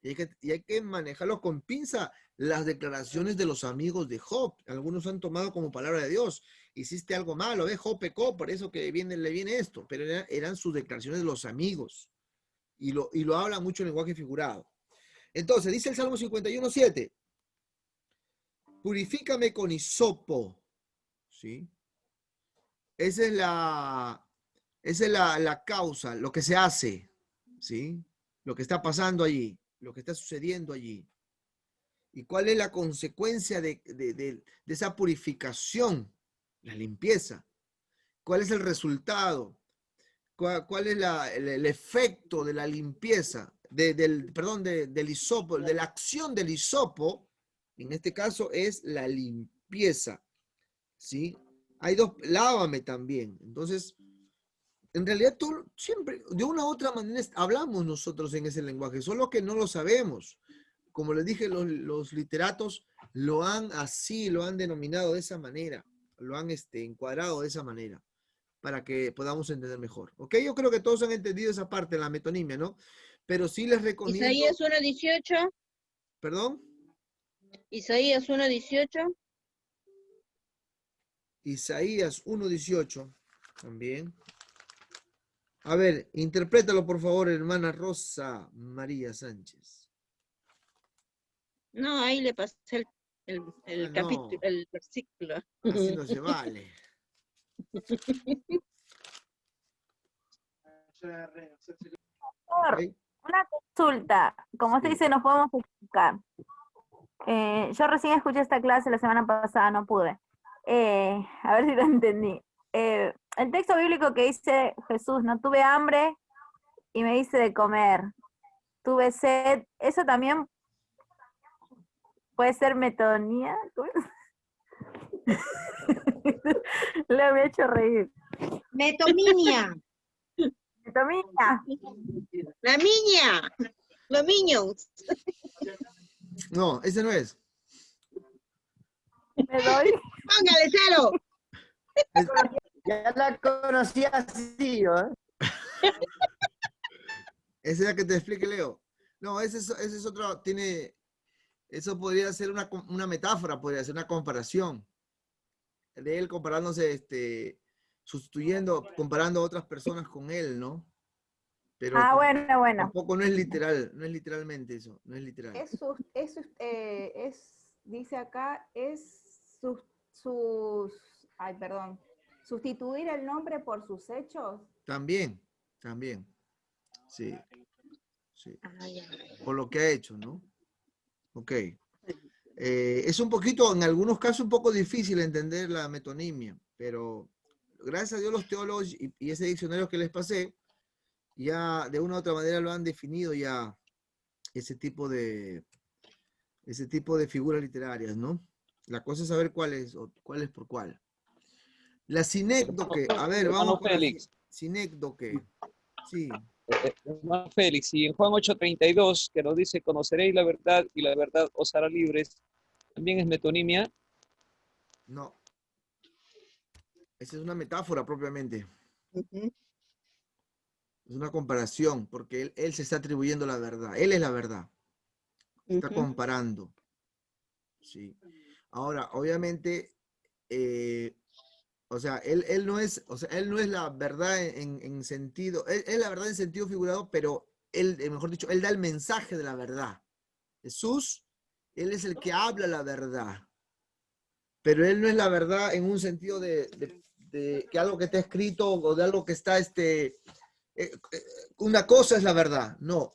Y hay que manejarlo con pinza las declaraciones de los amigos de Job. Algunos han tomado como palabra de Dios. Hiciste algo malo, Job pecó, por eso que le viene esto. Pero eran sus declaraciones de los amigos. Y lo habla mucho en lenguaje figurado. Entonces, dice el Salmo 51:7. Purifícame con hisopo, ¿sí? Esa es la causa, lo que se hace, ¿sí? Lo que está pasando allí, lo que está sucediendo allí. ¿Y cuál es la consecuencia de esa purificación? La limpieza. ¿Cuál es el resultado? ¿Cuál es el efecto de la limpieza? Del hisopo, de la acción del hisopo, en este caso es la limpieza, ¿sí? Hay lávame también. Entonces, En realidad, tú siempre, de una u otra manera, hablamos nosotros en ese lenguaje, solo que no lo sabemos. Como les dije, los literatos lo han denominado de esa manera, lo han encuadrado de esa manera, para que podamos entender mejor. ¿Ok? Yo creo que todos han entendido esa parte, la metonimia, ¿no? Pero sí les recomiendo... Isaías 1:18. ¿Perdón? Isaías 1:18. Isaías 1:18 también. A ver, interprétalo por favor, hermana Rosa María Sánchez. No, ahí le pasé el capítulo, No, el versículo. así no se vale. ¿Ok? Una consulta, como usted Sí. dice, nos podemos explicar. Yo recién escuché esta clase la semana pasada, no pude. A ver si lo entendí. El texto bíblico que dice Jesús, no tuve hambre y me hice de comer, tuve sed, eso también puede ser metonía. ¿Cómo es? Le me ha hecho reír. Metominia. Metonía. La niña. Los niños. No, ese no es. Me doy. Póngale cero. Ya la conocía así, ¿no? Ese es la que te explique, Leo. No, ese es otro, eso podría ser una metáfora, podría ser una comparación. De él comparándose, comparando a otras personas con él, ¿no? Pero Bueno. tampoco no es literal, no es literalmente eso, no es literal. Dice acá, sustituir el nombre por sus hechos. También, sí. Por lo que ha hecho, ¿no? Ok. Es un poquito, en algunos casos, un poco difícil entender la metonimia, pero gracias a Dios los teólogos y ese diccionario que les pasé, ya de una u otra manera lo han definido ya ese tipo de figuras literarias, ¿no? La cosa es saber cuál es por cuál. La sinécdoque, a ver, Hermano vamos con la Félix. sinécdoque. Sí. Hermano Félix, y en Juan 8:32, que nos dice, conoceréis la verdad y la verdad os hará libres, ¿también es metonimia? No. Esa es una metáfora propiamente. Es una comparación, porque él se está atribuyendo la verdad. Él es la verdad. Está comparando. Sí. Ahora, obviamente, o sea, él no es la verdad en sentido, él es la verdad en sentido figurado, pero él, mejor dicho, él da el mensaje de la verdad. Jesús, él es el que habla la verdad, pero él no es la verdad en un sentido de que algo que está escrito o de algo que está, una cosa es la verdad, no.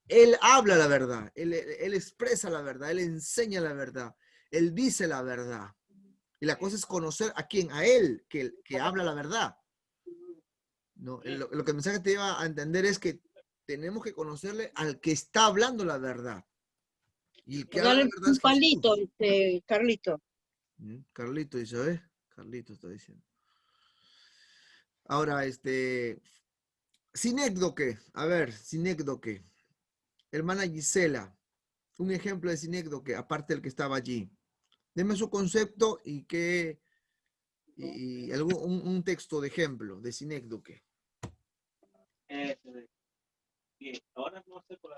Él habla la verdad, él expresa la verdad, él enseña la verdad, él dice la verdad. Y la cosa es conocer a quién, a él, que habla la verdad. No, lo que el mensaje te lleva a entender es que tenemos que conocerle al que está hablando la verdad. Y el que habla la Dale verdad un es palito, Jesús. Carlito. Carlito dice, ¿ves? Carlito está diciendo. Ahora, sinécdoque. A ver, sinécdoque. Hermana Gisela, un ejemplo de sinécdoque, aparte del que estaba allí. Deme su concepto y un texto de ejemplo de sinécdoque. Ahora no sé por la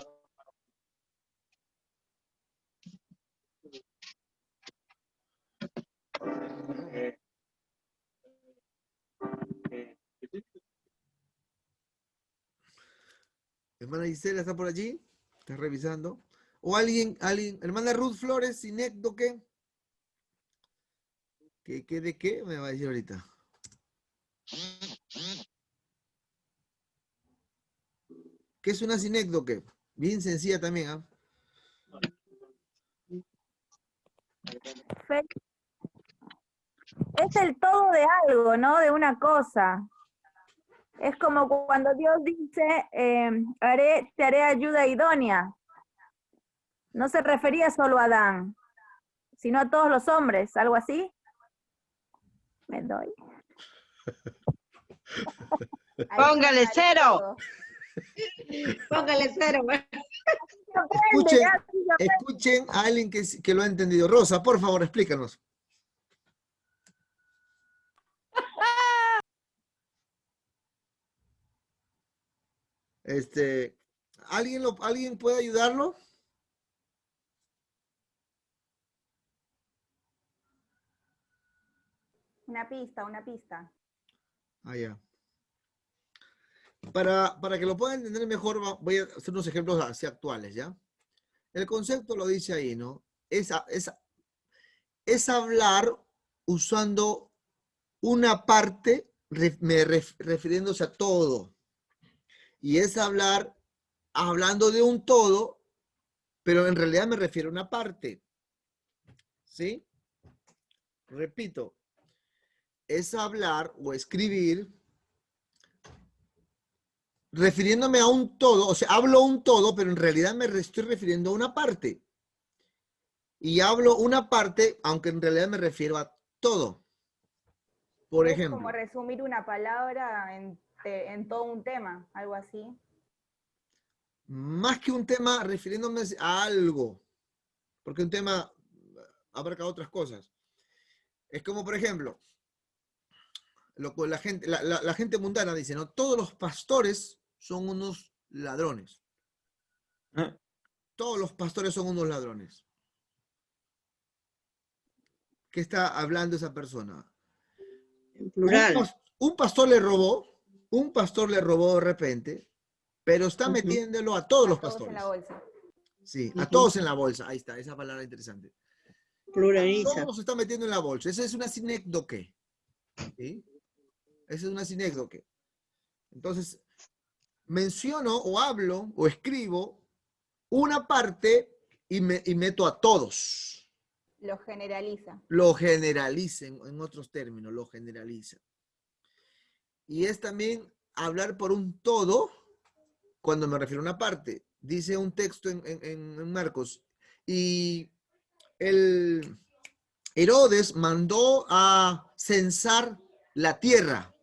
Hermana Gisela, ¿está por allí? ¿Está revisando? O alguien, hermana Ruth Flores, sinécdoque. ¿Qué de qué? Me va a decir ahorita. ¿Qué es una sinécdoque? Bien sencilla también, ¿ah? Es el todo de algo, ¿no? De una cosa. Es como cuando Dios dice, te haré ayuda idónea. No se refería solo a Adán, sino a todos los hombres, algo así. Me doy. Póngale cero. Póngale cero. Escuchen, escuchen a alguien que lo ha entendido. Rosa, por favor, explícanos. ¿Alguien puede ayudarlo? Una pista, una pista. Ah, ya. Para que lo puedan entender mejor, voy a hacer unos ejemplos así actuales, ¿ya? El concepto lo dice ahí, ¿no? Es hablar usando una parte refiriéndose a todo. Y es hablar hablando de un todo, pero en realidad me refiero a una parte. ¿Sí? Repito, es hablar o escribir refiriéndome a un todo, o sea, hablo un todo, pero en realidad me estoy refiriendo a una parte. Y hablo una parte, aunque en realidad me refiero a todo. Por Es ejemplo. como resumir una palabra en todo un tema, algo así. Más que un tema refiriéndome a algo, porque un tema abarca otras cosas. Es como, por ejemplo, la gente mundana dice, ¿no? Todos los pastores son unos ladrones. Todos los pastores son unos ladrones. ¿Qué está hablando esa persona? En plural. Un pastor le robó de repente, pero está metiéndolo a todos los pastores. En la bolsa. Sí, a todos en la bolsa. Ahí está, esa palabra interesante. Pluraliza. Todos se está metiendo en la bolsa. Esa es una sinécdoque. ¿Sí? Esa es una sinécdoque. Entonces, menciono o hablo o escribo una parte y meto a todos. Lo generaliza. Lo generaliza, en otros términos, lo generaliza. Y es también hablar por un todo cuando me refiero a una parte. Dice un texto en Marcos. Y el Herodes mandó a censar la tierra.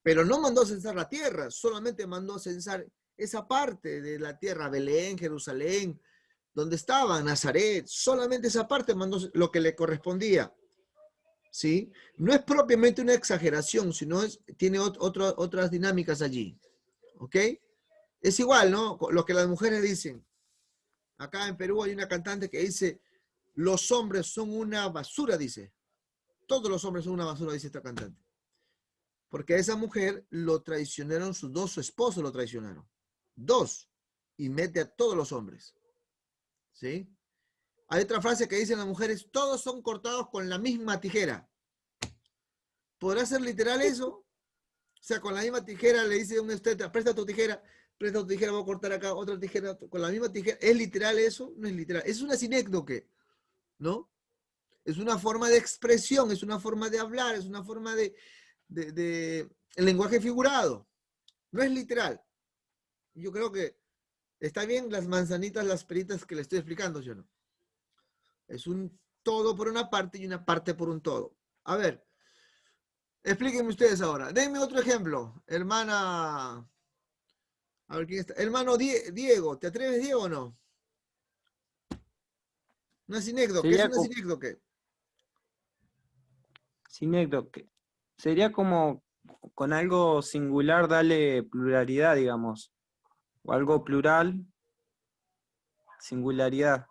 Pero no mandó a censar la tierra, solamente mandó a censar esa parte de la tierra, Belén, Jerusalén, donde estaba Nazaret, solamente esa parte mandó lo que le correspondía. ¿Sí? No es propiamente una exageración, sino tiene otras dinámicas allí. ¿Ok? Es igual, ¿no? Lo que las mujeres dicen. Acá en Perú hay una cantante que dice, los hombres son una basura, dice. Todos los hombres son una basura, dice esta cantante. Porque a esa mujer lo traicionaron sus dos esposos, lo traicionaron. Dos. Y mete a todos los hombres. ¿Sí? Hay otra frase que dicen las mujeres, todos son cortados con la misma tijera. ¿Podrá ser literal eso? O sea, con la misma tijera le dice a un esteta, presta tu tijera, voy a cortar acá, otra tijera, con la misma tijera. ¿Es literal eso? No es literal. Es una sinécdoque, ¿no? Es una forma de expresión, es una forma de hablar, es una forma de el lenguaje figurado. No es literal. Yo creo que está bien las manzanitas, las peritas que le estoy explicando, ¿sí o no? Es un todo por una parte y una parte por un todo. A ver, explíquenme ustedes ahora. Denme otro ejemplo. Hermana, a ver quién está. Hermano Diego, ¿te atreves, Diego, o no? Una sinécdoque, ¿qué es una sinécdoque? Sinécdoque. Sería como con algo singular darle pluralidad, digamos. O algo plural, singularidad.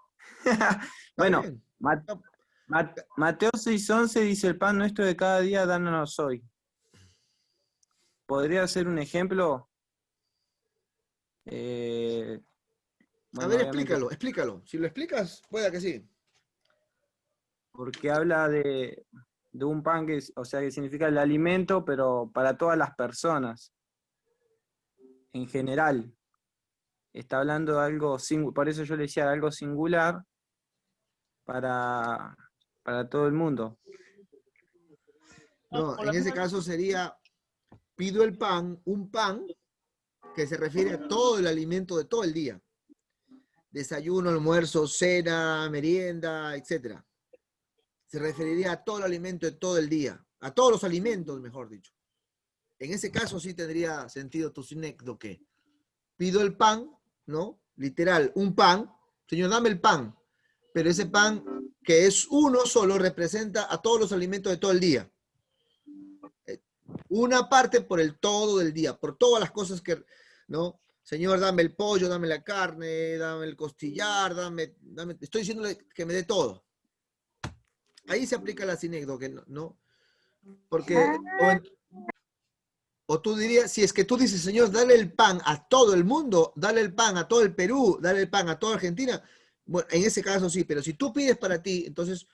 Bueno, Mateo 6:11 dice, el pan nuestro de cada día, dános hoy. ¿Podría ser un ejemplo? A ver, explícalo. Si lo explicas, pueda que sí. Porque habla de un pan que, o sea, que significa el alimento, pero para todas las personas. En general. Está hablando de algo singular, por eso yo le decía algo singular para todo el mundo. No, en ese caso sería, pido el pan, un pan que se refiere a todo el alimento de todo el día. Desayuno, almuerzo, cena, merienda, etc. Se referiría a todo el alimento de todo el día. A todos los alimentos, mejor dicho. En ese caso sí tendría sentido tu sinécdoque. Pido el pan, ¿no? Literal, un pan. Señor, dame el pan. Pero ese pan, que es uno solo, representa a todos los alimentos de todo el día. Una parte por el todo del día, por todas las cosas que, ¿no? Señor, dame el pollo, dame la carne, dame el costillar, dame, estoy diciéndole que me dé todo. Ahí se aplica la sinécdoque, ¿no? Porque, o tú dirías, si es que tú dices, Señor, dale el pan a todo el mundo, dale el pan a todo el Perú, dale el pan a toda Argentina, bueno, en ese caso sí, pero si tú pides para ti, entonces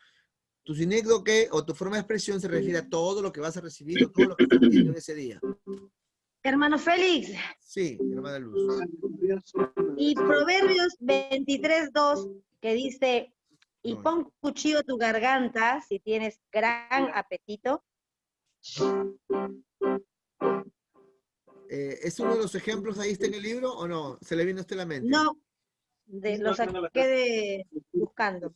tu sinécdoque o tu forma de expresión se refiere a todo lo que vas a recibir o todo lo que estás pidiendo en ese día. Hermano Félix. Sí, hermana Luz. Y Proverbios 23:2, que dice, y pon cuchillo a tu garganta si tienes gran apetito. ¿Es uno de los ejemplos ahí está en el libro o no? ¿Se le viene a usted a la mente? No, lo saqué buscando.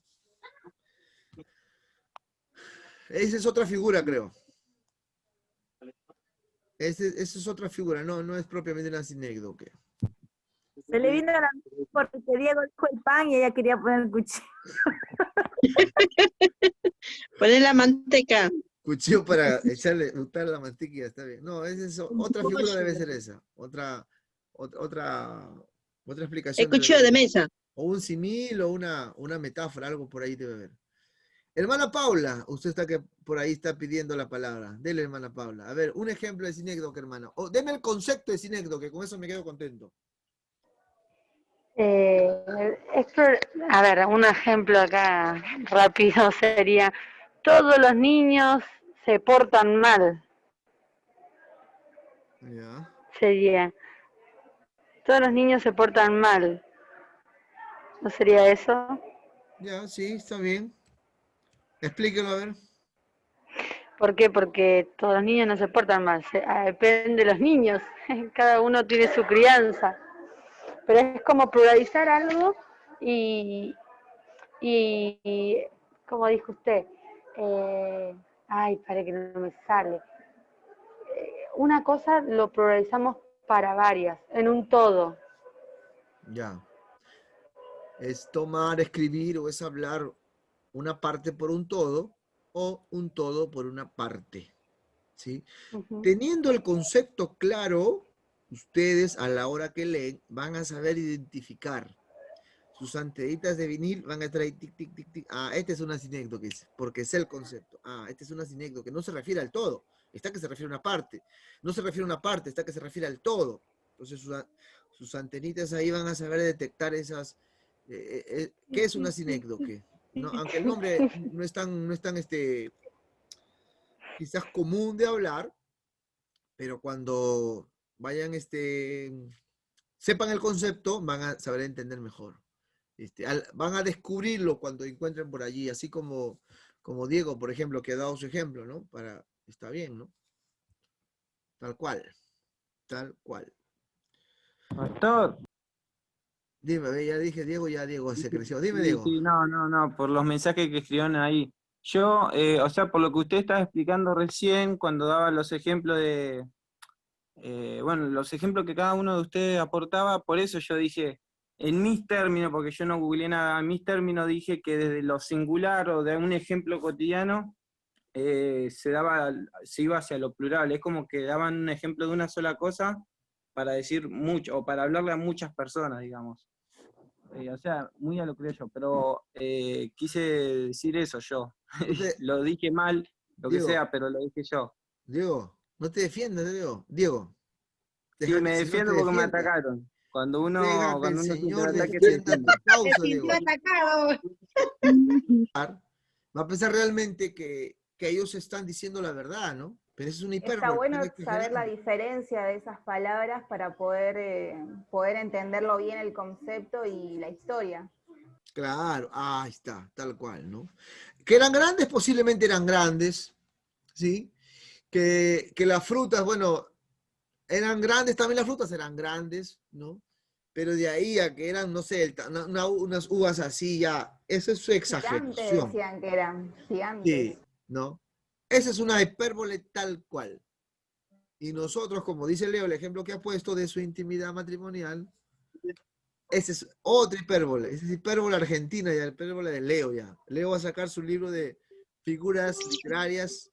Esa es otra figura, creo. Esa es otra figura, no es propiamente una sinécdoque. Se le vino a la mente porque Diego dijo el pan y ella quería poner el cuchillo. Poner la manteca. Cuchillo para echarle, untar la mantequilla, está bien. No, es eso. Otra figura debe ser esa. Otra explicación. El cuchillo de mesa. O un simil o una metáfora, algo por ahí debe haber. Hermana Paula, usted está que por ahí está pidiendo la palabra. Dele, hermana Paula. A ver, un ejemplo de sinécdoque, hermana. O deme el concepto de sinécdoque, con eso me quedo contento. A ver, un ejemplo acá rápido sería, todos los niños se portan mal. Ya. Sería, todos los niños se portan mal. ¿No sería eso? Ya, sí, está bien. Explíquelo, a ver. ¿Por qué? Porque todos los niños no se portan mal. Depende de los niños. Cada uno tiene su crianza. Pero es como pluralizar algo y como dijo usted, para que no me sale. Una cosa lo pluralizamos para varias, en un todo. Ya. Es tomar, escribir o es hablar una parte por un todo o un todo por una parte. ¿Sí? Teniendo el concepto claro, ustedes a la hora que leen van a saber identificar. Sus anteditas de vinil van a estar ahí, tic, tic, tic, tic. Ah, este es una sinécdoque, porque es el concepto. Ah, este es una sinécdoque, no se refiere al todo. Está que se refiere a una parte. No se refiere a una parte, está que se refiere al todo. Entonces sus antenitas ahí van a saber detectar esas. ¿Qué es una sinécdoque? ¿No? Aunque el nombre no es tan quizás común de hablar, pero cuando vayan sepan el concepto, van a saber entender mejor. Van a descubrirlo cuando encuentren por allí, así como Diego, por ejemplo, que ha dado su ejemplo, ¿no? Está bien, ¿no? Tal cual. Tal cual. Pastor. Dime, ya dije Diego, ya Diego se creció. Dime, Diego. Sí, no, por los mensajes que escribieron ahí. Yo, por lo que usted estaba explicando recién, cuando daba los ejemplos los ejemplos que cada uno de ustedes aportaba, por eso yo dije, en mis términos, porque yo no googleé nada, en mis términos dije que desde lo singular o de un ejemplo cotidiano, se iba hacia lo plural. Es como que daban un ejemplo de una sola cosa para decir mucho, o para hablarle a muchas personas, digamos. Muy a lo criollo, pero quise decir eso yo. Lo dije mal, lo Diego, que sea, pero lo dije yo. Diego, no te defiendas, Diego. Diego. Sí, me defiendo porque me atacaron. Cuando uno siente el ataque, se defiende. Causa, Diego. Atacado. Va a pensar realmente que ellos están diciendo la verdad, ¿no? Pero eso es una hipérbole. Está bueno saber la diferencia de esas palabras para poder entenderlo bien el concepto y la historia. Claro, ahí está, tal cual, ¿no? Que eran grandes, posiblemente eran grandes, ¿sí? Que las frutas, bueno, eran grandes, también las frutas eran grandes, ¿no? Pero de ahí a que eran, no sé, unas uvas así ya, esa es su exageración. Gigantes decían que eran, gigantes. Sí, ¿no? Esa es una hipérbole tal cual. Y nosotros, como dice Leo, el ejemplo que ha puesto de su intimidad matrimonial, ese es otra hipérbole. Esa es hipérbole argentina, ya, hipérbole de Leo ya. Leo va a sacar su libro de figuras literarias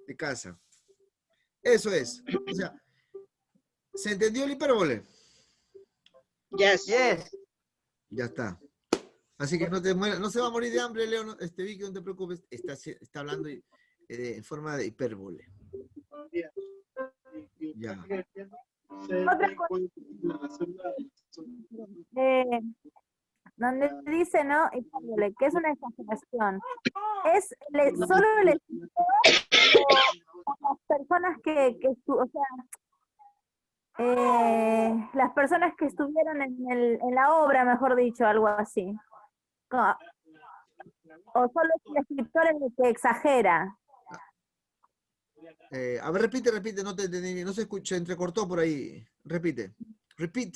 de casa. Eso es. O sea, ¿se entendió el hipérbole? Yes. Ya está. Así que no se va a morir de hambre, Leo. Vicky, no te preocupes. Está hablando en forma de hipérbole. Ya. Otra cosa, donde dice, ¿no? Hipérbole, que es una exageración. ¿Es solo el escritor o las personas o sea, las personas que estuvieron en la obra, mejor dicho, algo así? ¿O solo es el escritor el que exagera? A ver, repite, no te entendí bien. No se escucha, entrecortó por ahí. Repite. Repeat,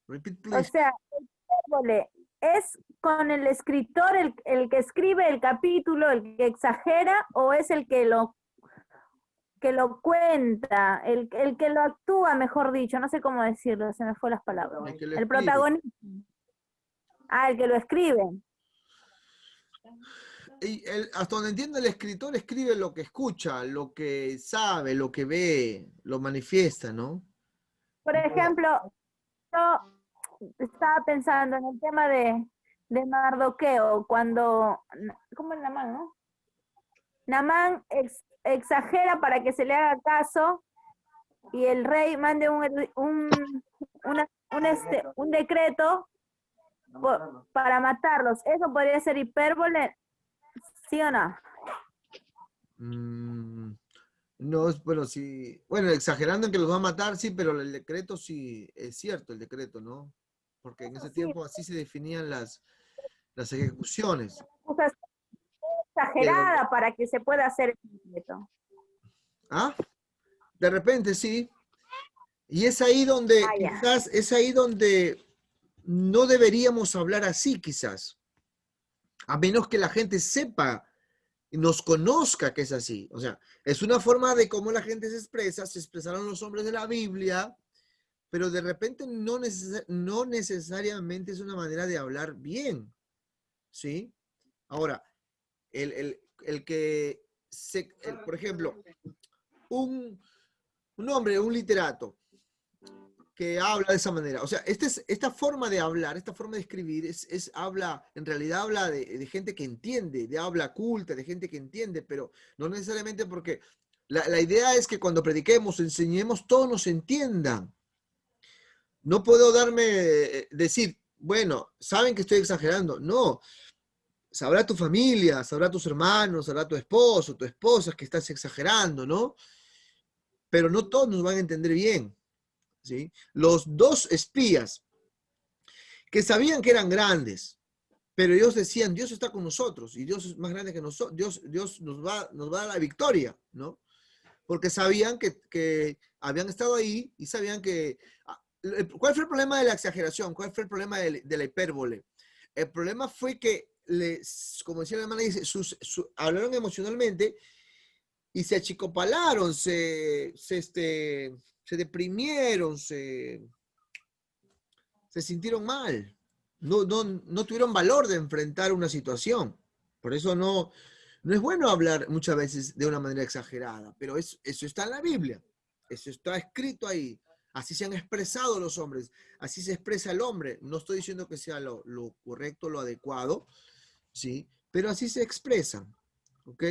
O please. sea, el hipérbole es con el escritor el que escribe el capítulo, el que exagera, o es el que lo cuenta, el que lo actúa, mejor dicho, no sé cómo decirlo, se me fue las palabras. El que lo El escribe. protagonista. Ah, el que lo escribe. Y hasta donde entiendo, el escritor escribe lo que escucha, lo que sabe, lo que ve, lo manifiesta, ¿no? Por ejemplo, yo estaba pensando en el tema de Mardoqueo, cuando, ¿cómo es Namán, no? Namán exagera para que se le haga caso y el rey mande un decreto para matarlos. ¿Eso podría ser hipérbole? ¿Sí o no? No, bueno, sí. Bueno, exagerando en que los va a matar, sí, pero el decreto sí es cierto, el decreto, ¿no? Porque en ese tiempo así se definían las ejecuciones. O sea, exagerada para que se pueda hacer el decreto. ¿Ah? De repente sí. Y es ahí donde, quizás, es ahí donde no deberíamos hablar así, quizás. A menos que la gente sepa, nos conozca que es así. O sea, es una forma de cómo la gente se expresa, se expresaron los hombres de la Biblia, pero de repente no necesariamente es una manera de hablar bien. ¿Sí? Ahora, el que, por ejemplo, un hombre, un literato, que habla de esa manera. O sea, esta forma de hablar, esta forma de escribir, en realidad habla de gente que entiende, de habla culta, de gente que entiende, pero no necesariamente porque la idea es que cuando prediquemos, enseñemos, todos nos entiendan. No puedo decir, bueno, saben que estoy exagerando. No, sabrá tu familia, sabrá tus hermanos, sabrá tu esposo, tu esposa que estás exagerando, ¿no? Pero no todos nos van a entender bien. ¿Sí? Los dos espías que sabían que eran grandes, pero ellos decían, Dios está con nosotros y Dios es más grande que nosotros, Dios nos va a dar la victoria, ¿no? Porque sabían que habían estado ahí y sabían que... ¿Cuál fue el problema de la exageración? ¿Cuál fue el problema de la hipérbole? El problema fue que, como decía la hermana, dice, hablaron emocionalmente y se achicopalaron, se deprimieron, se sintieron mal. No tuvieron valor de enfrentar una situación. Por eso no es bueno hablar muchas veces de una manera exagerada, pero eso está en la Biblia. Eso está escrito ahí. Así se han expresado los hombres. Así se expresa el hombre. No estoy diciendo que sea lo correcto, lo adecuado, ¿sí? Pero así se expresan. ¿Ok?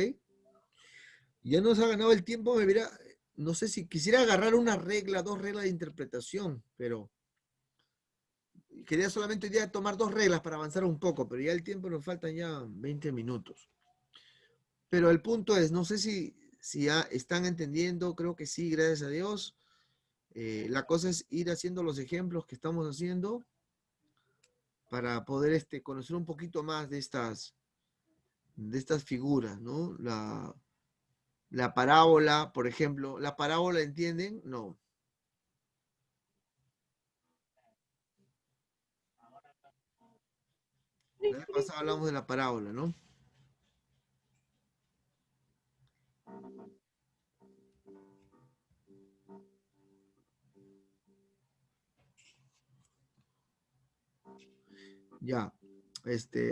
Ya nos ha ganado el tiempo, no sé si quisiera agarrar una regla, dos reglas de interpretación, pero quería solamente ya tomar dos reglas para avanzar un poco, pero ya el tiempo nos faltan ya 20 minutos. Pero el punto es, no sé si ya están entendiendo, creo que sí, gracias a Dios. La cosa es ir haciendo los ejemplos que estamos haciendo para poder conocer un poquito más de estas figuras, ¿no? La parábola, por ejemplo. ¿La parábola entienden? No. La vez pasada hablamos de la parábola, ¿no? Ya.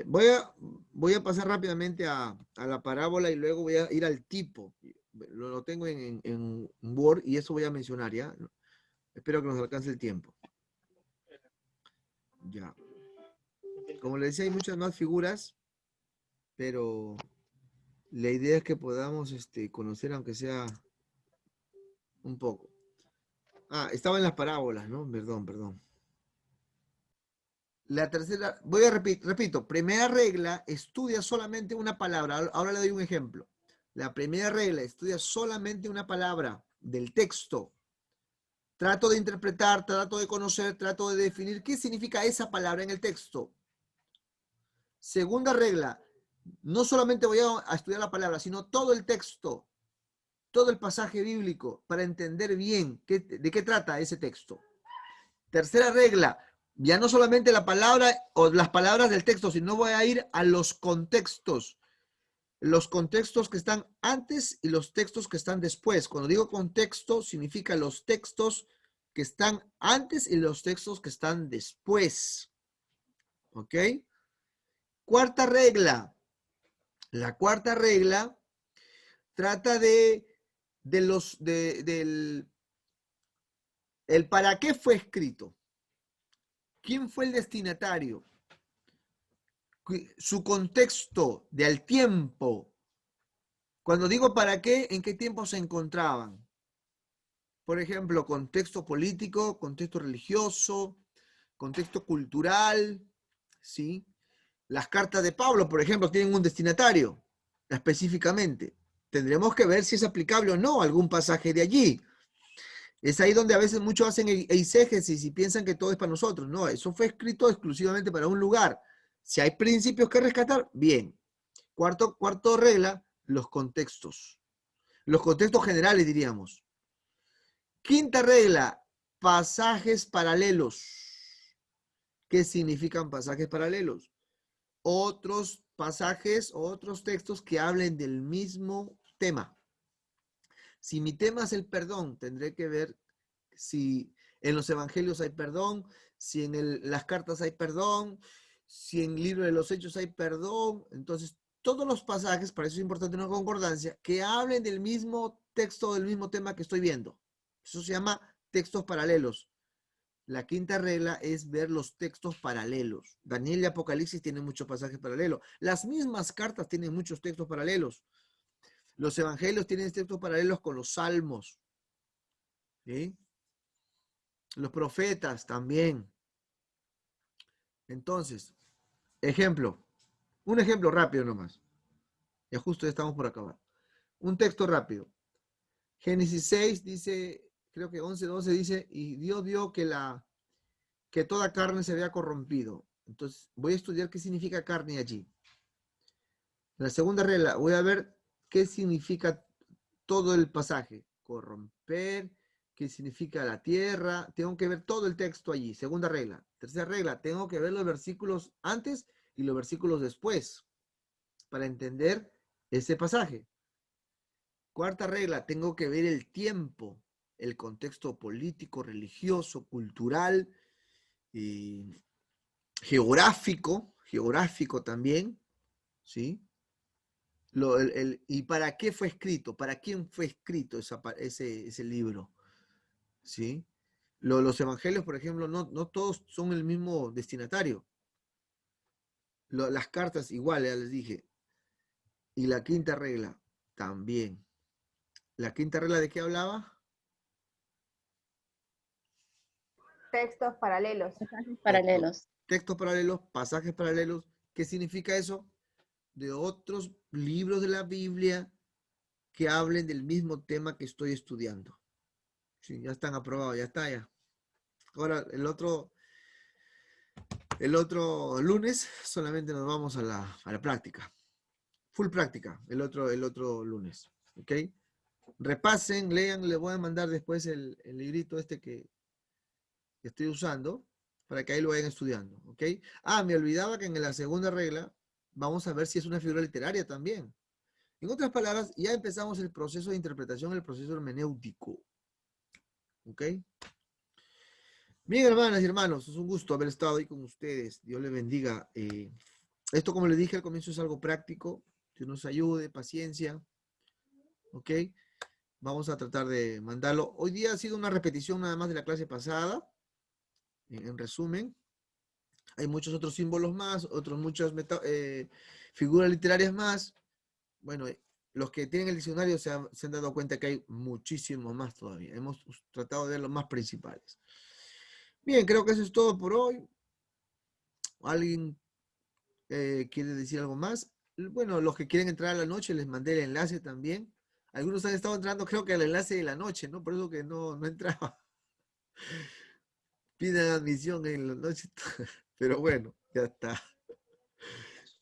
Voy a pasar rápidamente a la parábola y luego voy a ir al tipo. Lo tengo en Word y eso voy a mencionar, ¿ya? Espero que nos alcance el tiempo. Ya. Como les decía, hay muchas más figuras, pero la idea es que podamos conocer, aunque sea un poco. Ah, estaba en las parábolas, ¿no? Perdón. La tercera, repito, primera regla, estudia solamente una palabra. Ahora le doy un ejemplo. La primera regla, estudia solamente una palabra del texto. Trato de interpretar, trato de conocer, trato de definir qué significa esa palabra en el texto. Segunda regla, no solamente voy a estudiar la palabra, sino todo el texto, todo el pasaje bíblico, para entender bien de qué trata ese texto. Tercera regla, ya no solamente la palabra o las palabras del texto, sino voy a ir a los contextos que están antes y los textos que están después. Cuando digo contexto, significa los textos que están antes y los textos que están después. ¿Ok? Cuarta regla. La cuarta regla trata del para qué fue escrito. ¿Quién fue el destinatario? Su contexto al tiempo. Cuando digo para qué, ¿en qué tiempo se encontraban? Por ejemplo, contexto político, contexto religioso, contexto cultural, ¿sí? Las cartas de Pablo, por ejemplo, tienen un destinatario, específicamente. Tendremos que ver si es aplicable o no algún pasaje de allí. Es ahí donde a veces muchos hacen eisegesis y piensan que todo es para nosotros. No, eso fue escrito exclusivamente para un lugar. Si hay principios que rescatar, bien. Cuarto regla, los contextos. Los contextos generales, diríamos. Quinta regla, pasajes paralelos. ¿Qué significan pasajes paralelos? Otros pasajes, otros textos que hablen del mismo tema. Si mi tema es el perdón, tendré que ver si en los evangelios hay perdón, si en las cartas hay perdón, si en el libro de los hechos hay perdón. Entonces, todos los pasajes, para eso es importante una concordancia, que hablen del mismo texto, del mismo tema que estoy viendo. Eso se llama textos paralelos. La quinta regla es ver los textos paralelos. Daniel y Apocalipsis tienen muchos pasajes paralelos. Las mismas cartas tienen muchos textos paralelos. Los evangelios tienen textos paralelos con los salmos. ¿Sí? Los profetas también. Entonces, un ejemplo rápido nomás. Ya justo ya estamos por acabar. Un texto rápido. Génesis 6 dice, creo que 11:12 dice, y Dios vio que toda carne se había corrompido. Entonces, voy a estudiar qué significa carne allí. La segunda regla, voy a ver qué significa todo el pasaje. Corromper, qué significa la tierra. Tengo que ver todo el texto allí. Segunda regla. Tercera regla, tengo que ver los versículos antes y los versículos después para entender ese pasaje. Cuarta regla, tengo que ver el tiempo, el contexto político, religioso, cultural, geográfico también, ¿sí? ¿Y para qué fue escrito? ¿Para quién fue escrito ese libro? ¿Sí? Los evangelios, por ejemplo, no todos son el mismo destinatario. Las cartas, igual, ya les dije. Y la quinta regla, también. ¿La quinta regla de qué hablaba? Textos paralelos. Paralelos. Textos paralelos, pasajes paralelos. ¿Qué significa eso? De otros libros de la Biblia que hablen del mismo tema que estoy estudiando. Sí, ya están aprobados, ya está ya. Ahora, el otro lunes solamente nos vamos a la práctica. Full práctica, el otro lunes. ¿Ok? Repasen, lean, les voy a mandar después el librito que estoy usando para que ahí lo vayan estudiando. ¿Ok? Me olvidaba que en la segunda regla vamos a ver si es una figura literaria también. En otras palabras, ya empezamos el proceso de interpretación, el proceso hermenéutico. ¿Ok? Bien, hermanas y hermanos, es un gusto haber estado ahí con ustedes. Dios les bendiga. Esto, como les dije al comienzo, es algo práctico. Dios nos ayude, paciencia. ¿Ok? Vamos a tratar de mandarlo. Hoy día ha sido una repetición nada más de la clase pasada. En resumen, hay muchos otros símbolos más, muchas figuras literarias más. Bueno, los que tienen el diccionario se han dado cuenta que hay muchísimos más todavía. Hemos tratado de ver los más principales. Bien, creo que eso es todo por hoy. ¿Alguien quiere decir algo más? Bueno, los que quieren entrar a la noche, les mandé el enlace también. Algunos han estado entrando, creo que al enlace de la noche, ¿no? Por eso que no entraba. Piden admisión en la noche. Pero bueno, ya está.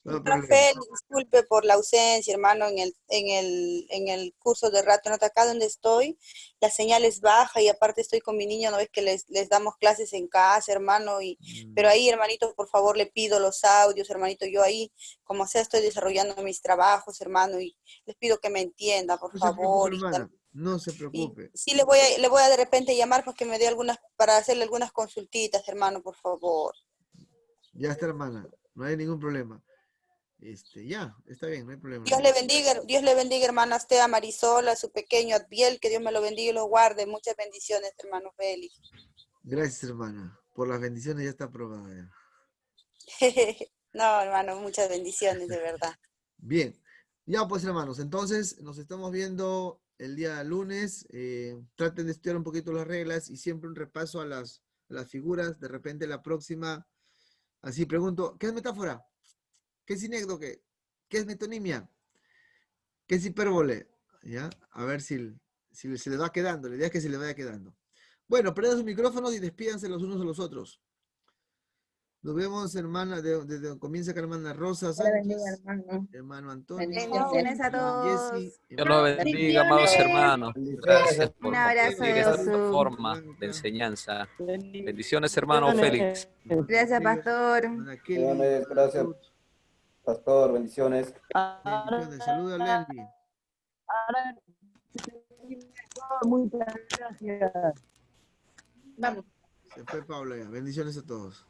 No hay problema. Profe, disculpe por la ausencia, hermano, en el curso de rato. Nota acá donde estoy, la señal es baja y aparte estoy con mi niño, no ves que les damos clases en casa, hermano, pero ahí, hermanito, por favor, le pido los audios, hermanito, yo ahí, como sea, estoy desarrollando mis trabajos, hermano, y les pido que me entienda, por No se preocupe, favor. hermana. No se preocupe. Sí, le voy a de repente llamar para que me dé para hacerle algunas consultitas, hermano, por favor. Ya está, hermana. No hay ningún problema. Ya, está bien, no hay problema. Dios le bendiga, hermana, a usted, a Marisol, a su pequeño Adviel, que Dios me lo bendiga y lo guarde. Muchas bendiciones, hermano Félix. Gracias, hermana. Por las bendiciones ya está aprobada. Ya. No, hermano, muchas bendiciones, de verdad. Bien. Ya, pues, hermanos, entonces nos estamos viendo el día lunes. Traten de estudiar un poquito las reglas y siempre un repaso a las figuras. De repente la próxima, así pregunto, ¿qué es metáfora? ¿Qué es sinécdoque? ¿Qué es metonimia? ¿Qué es hipérbole? ¿Ya? A ver si se les va quedando. La idea es que se les vaya quedando. Bueno, prendan sus micrófonos y despídanse los unos a los otros. Nos vemos, hermana, desde comienza con hermana Rosa Sánchez, hermano Antonio, Bendiciones a todos. Jessy, Dios los bendiga, amados hermanos. Gracias Un por abrazo compartir de esta Osu. forma de enseñanza. Bendiciones, hermano Félix. Gracias, pastor. Bendiciones, gracias, pastor, bendiciones. Bendiciones, saluda a Lenny. Muchas gracias. Vamos. Se fue Paula ya. Bendiciones a todos.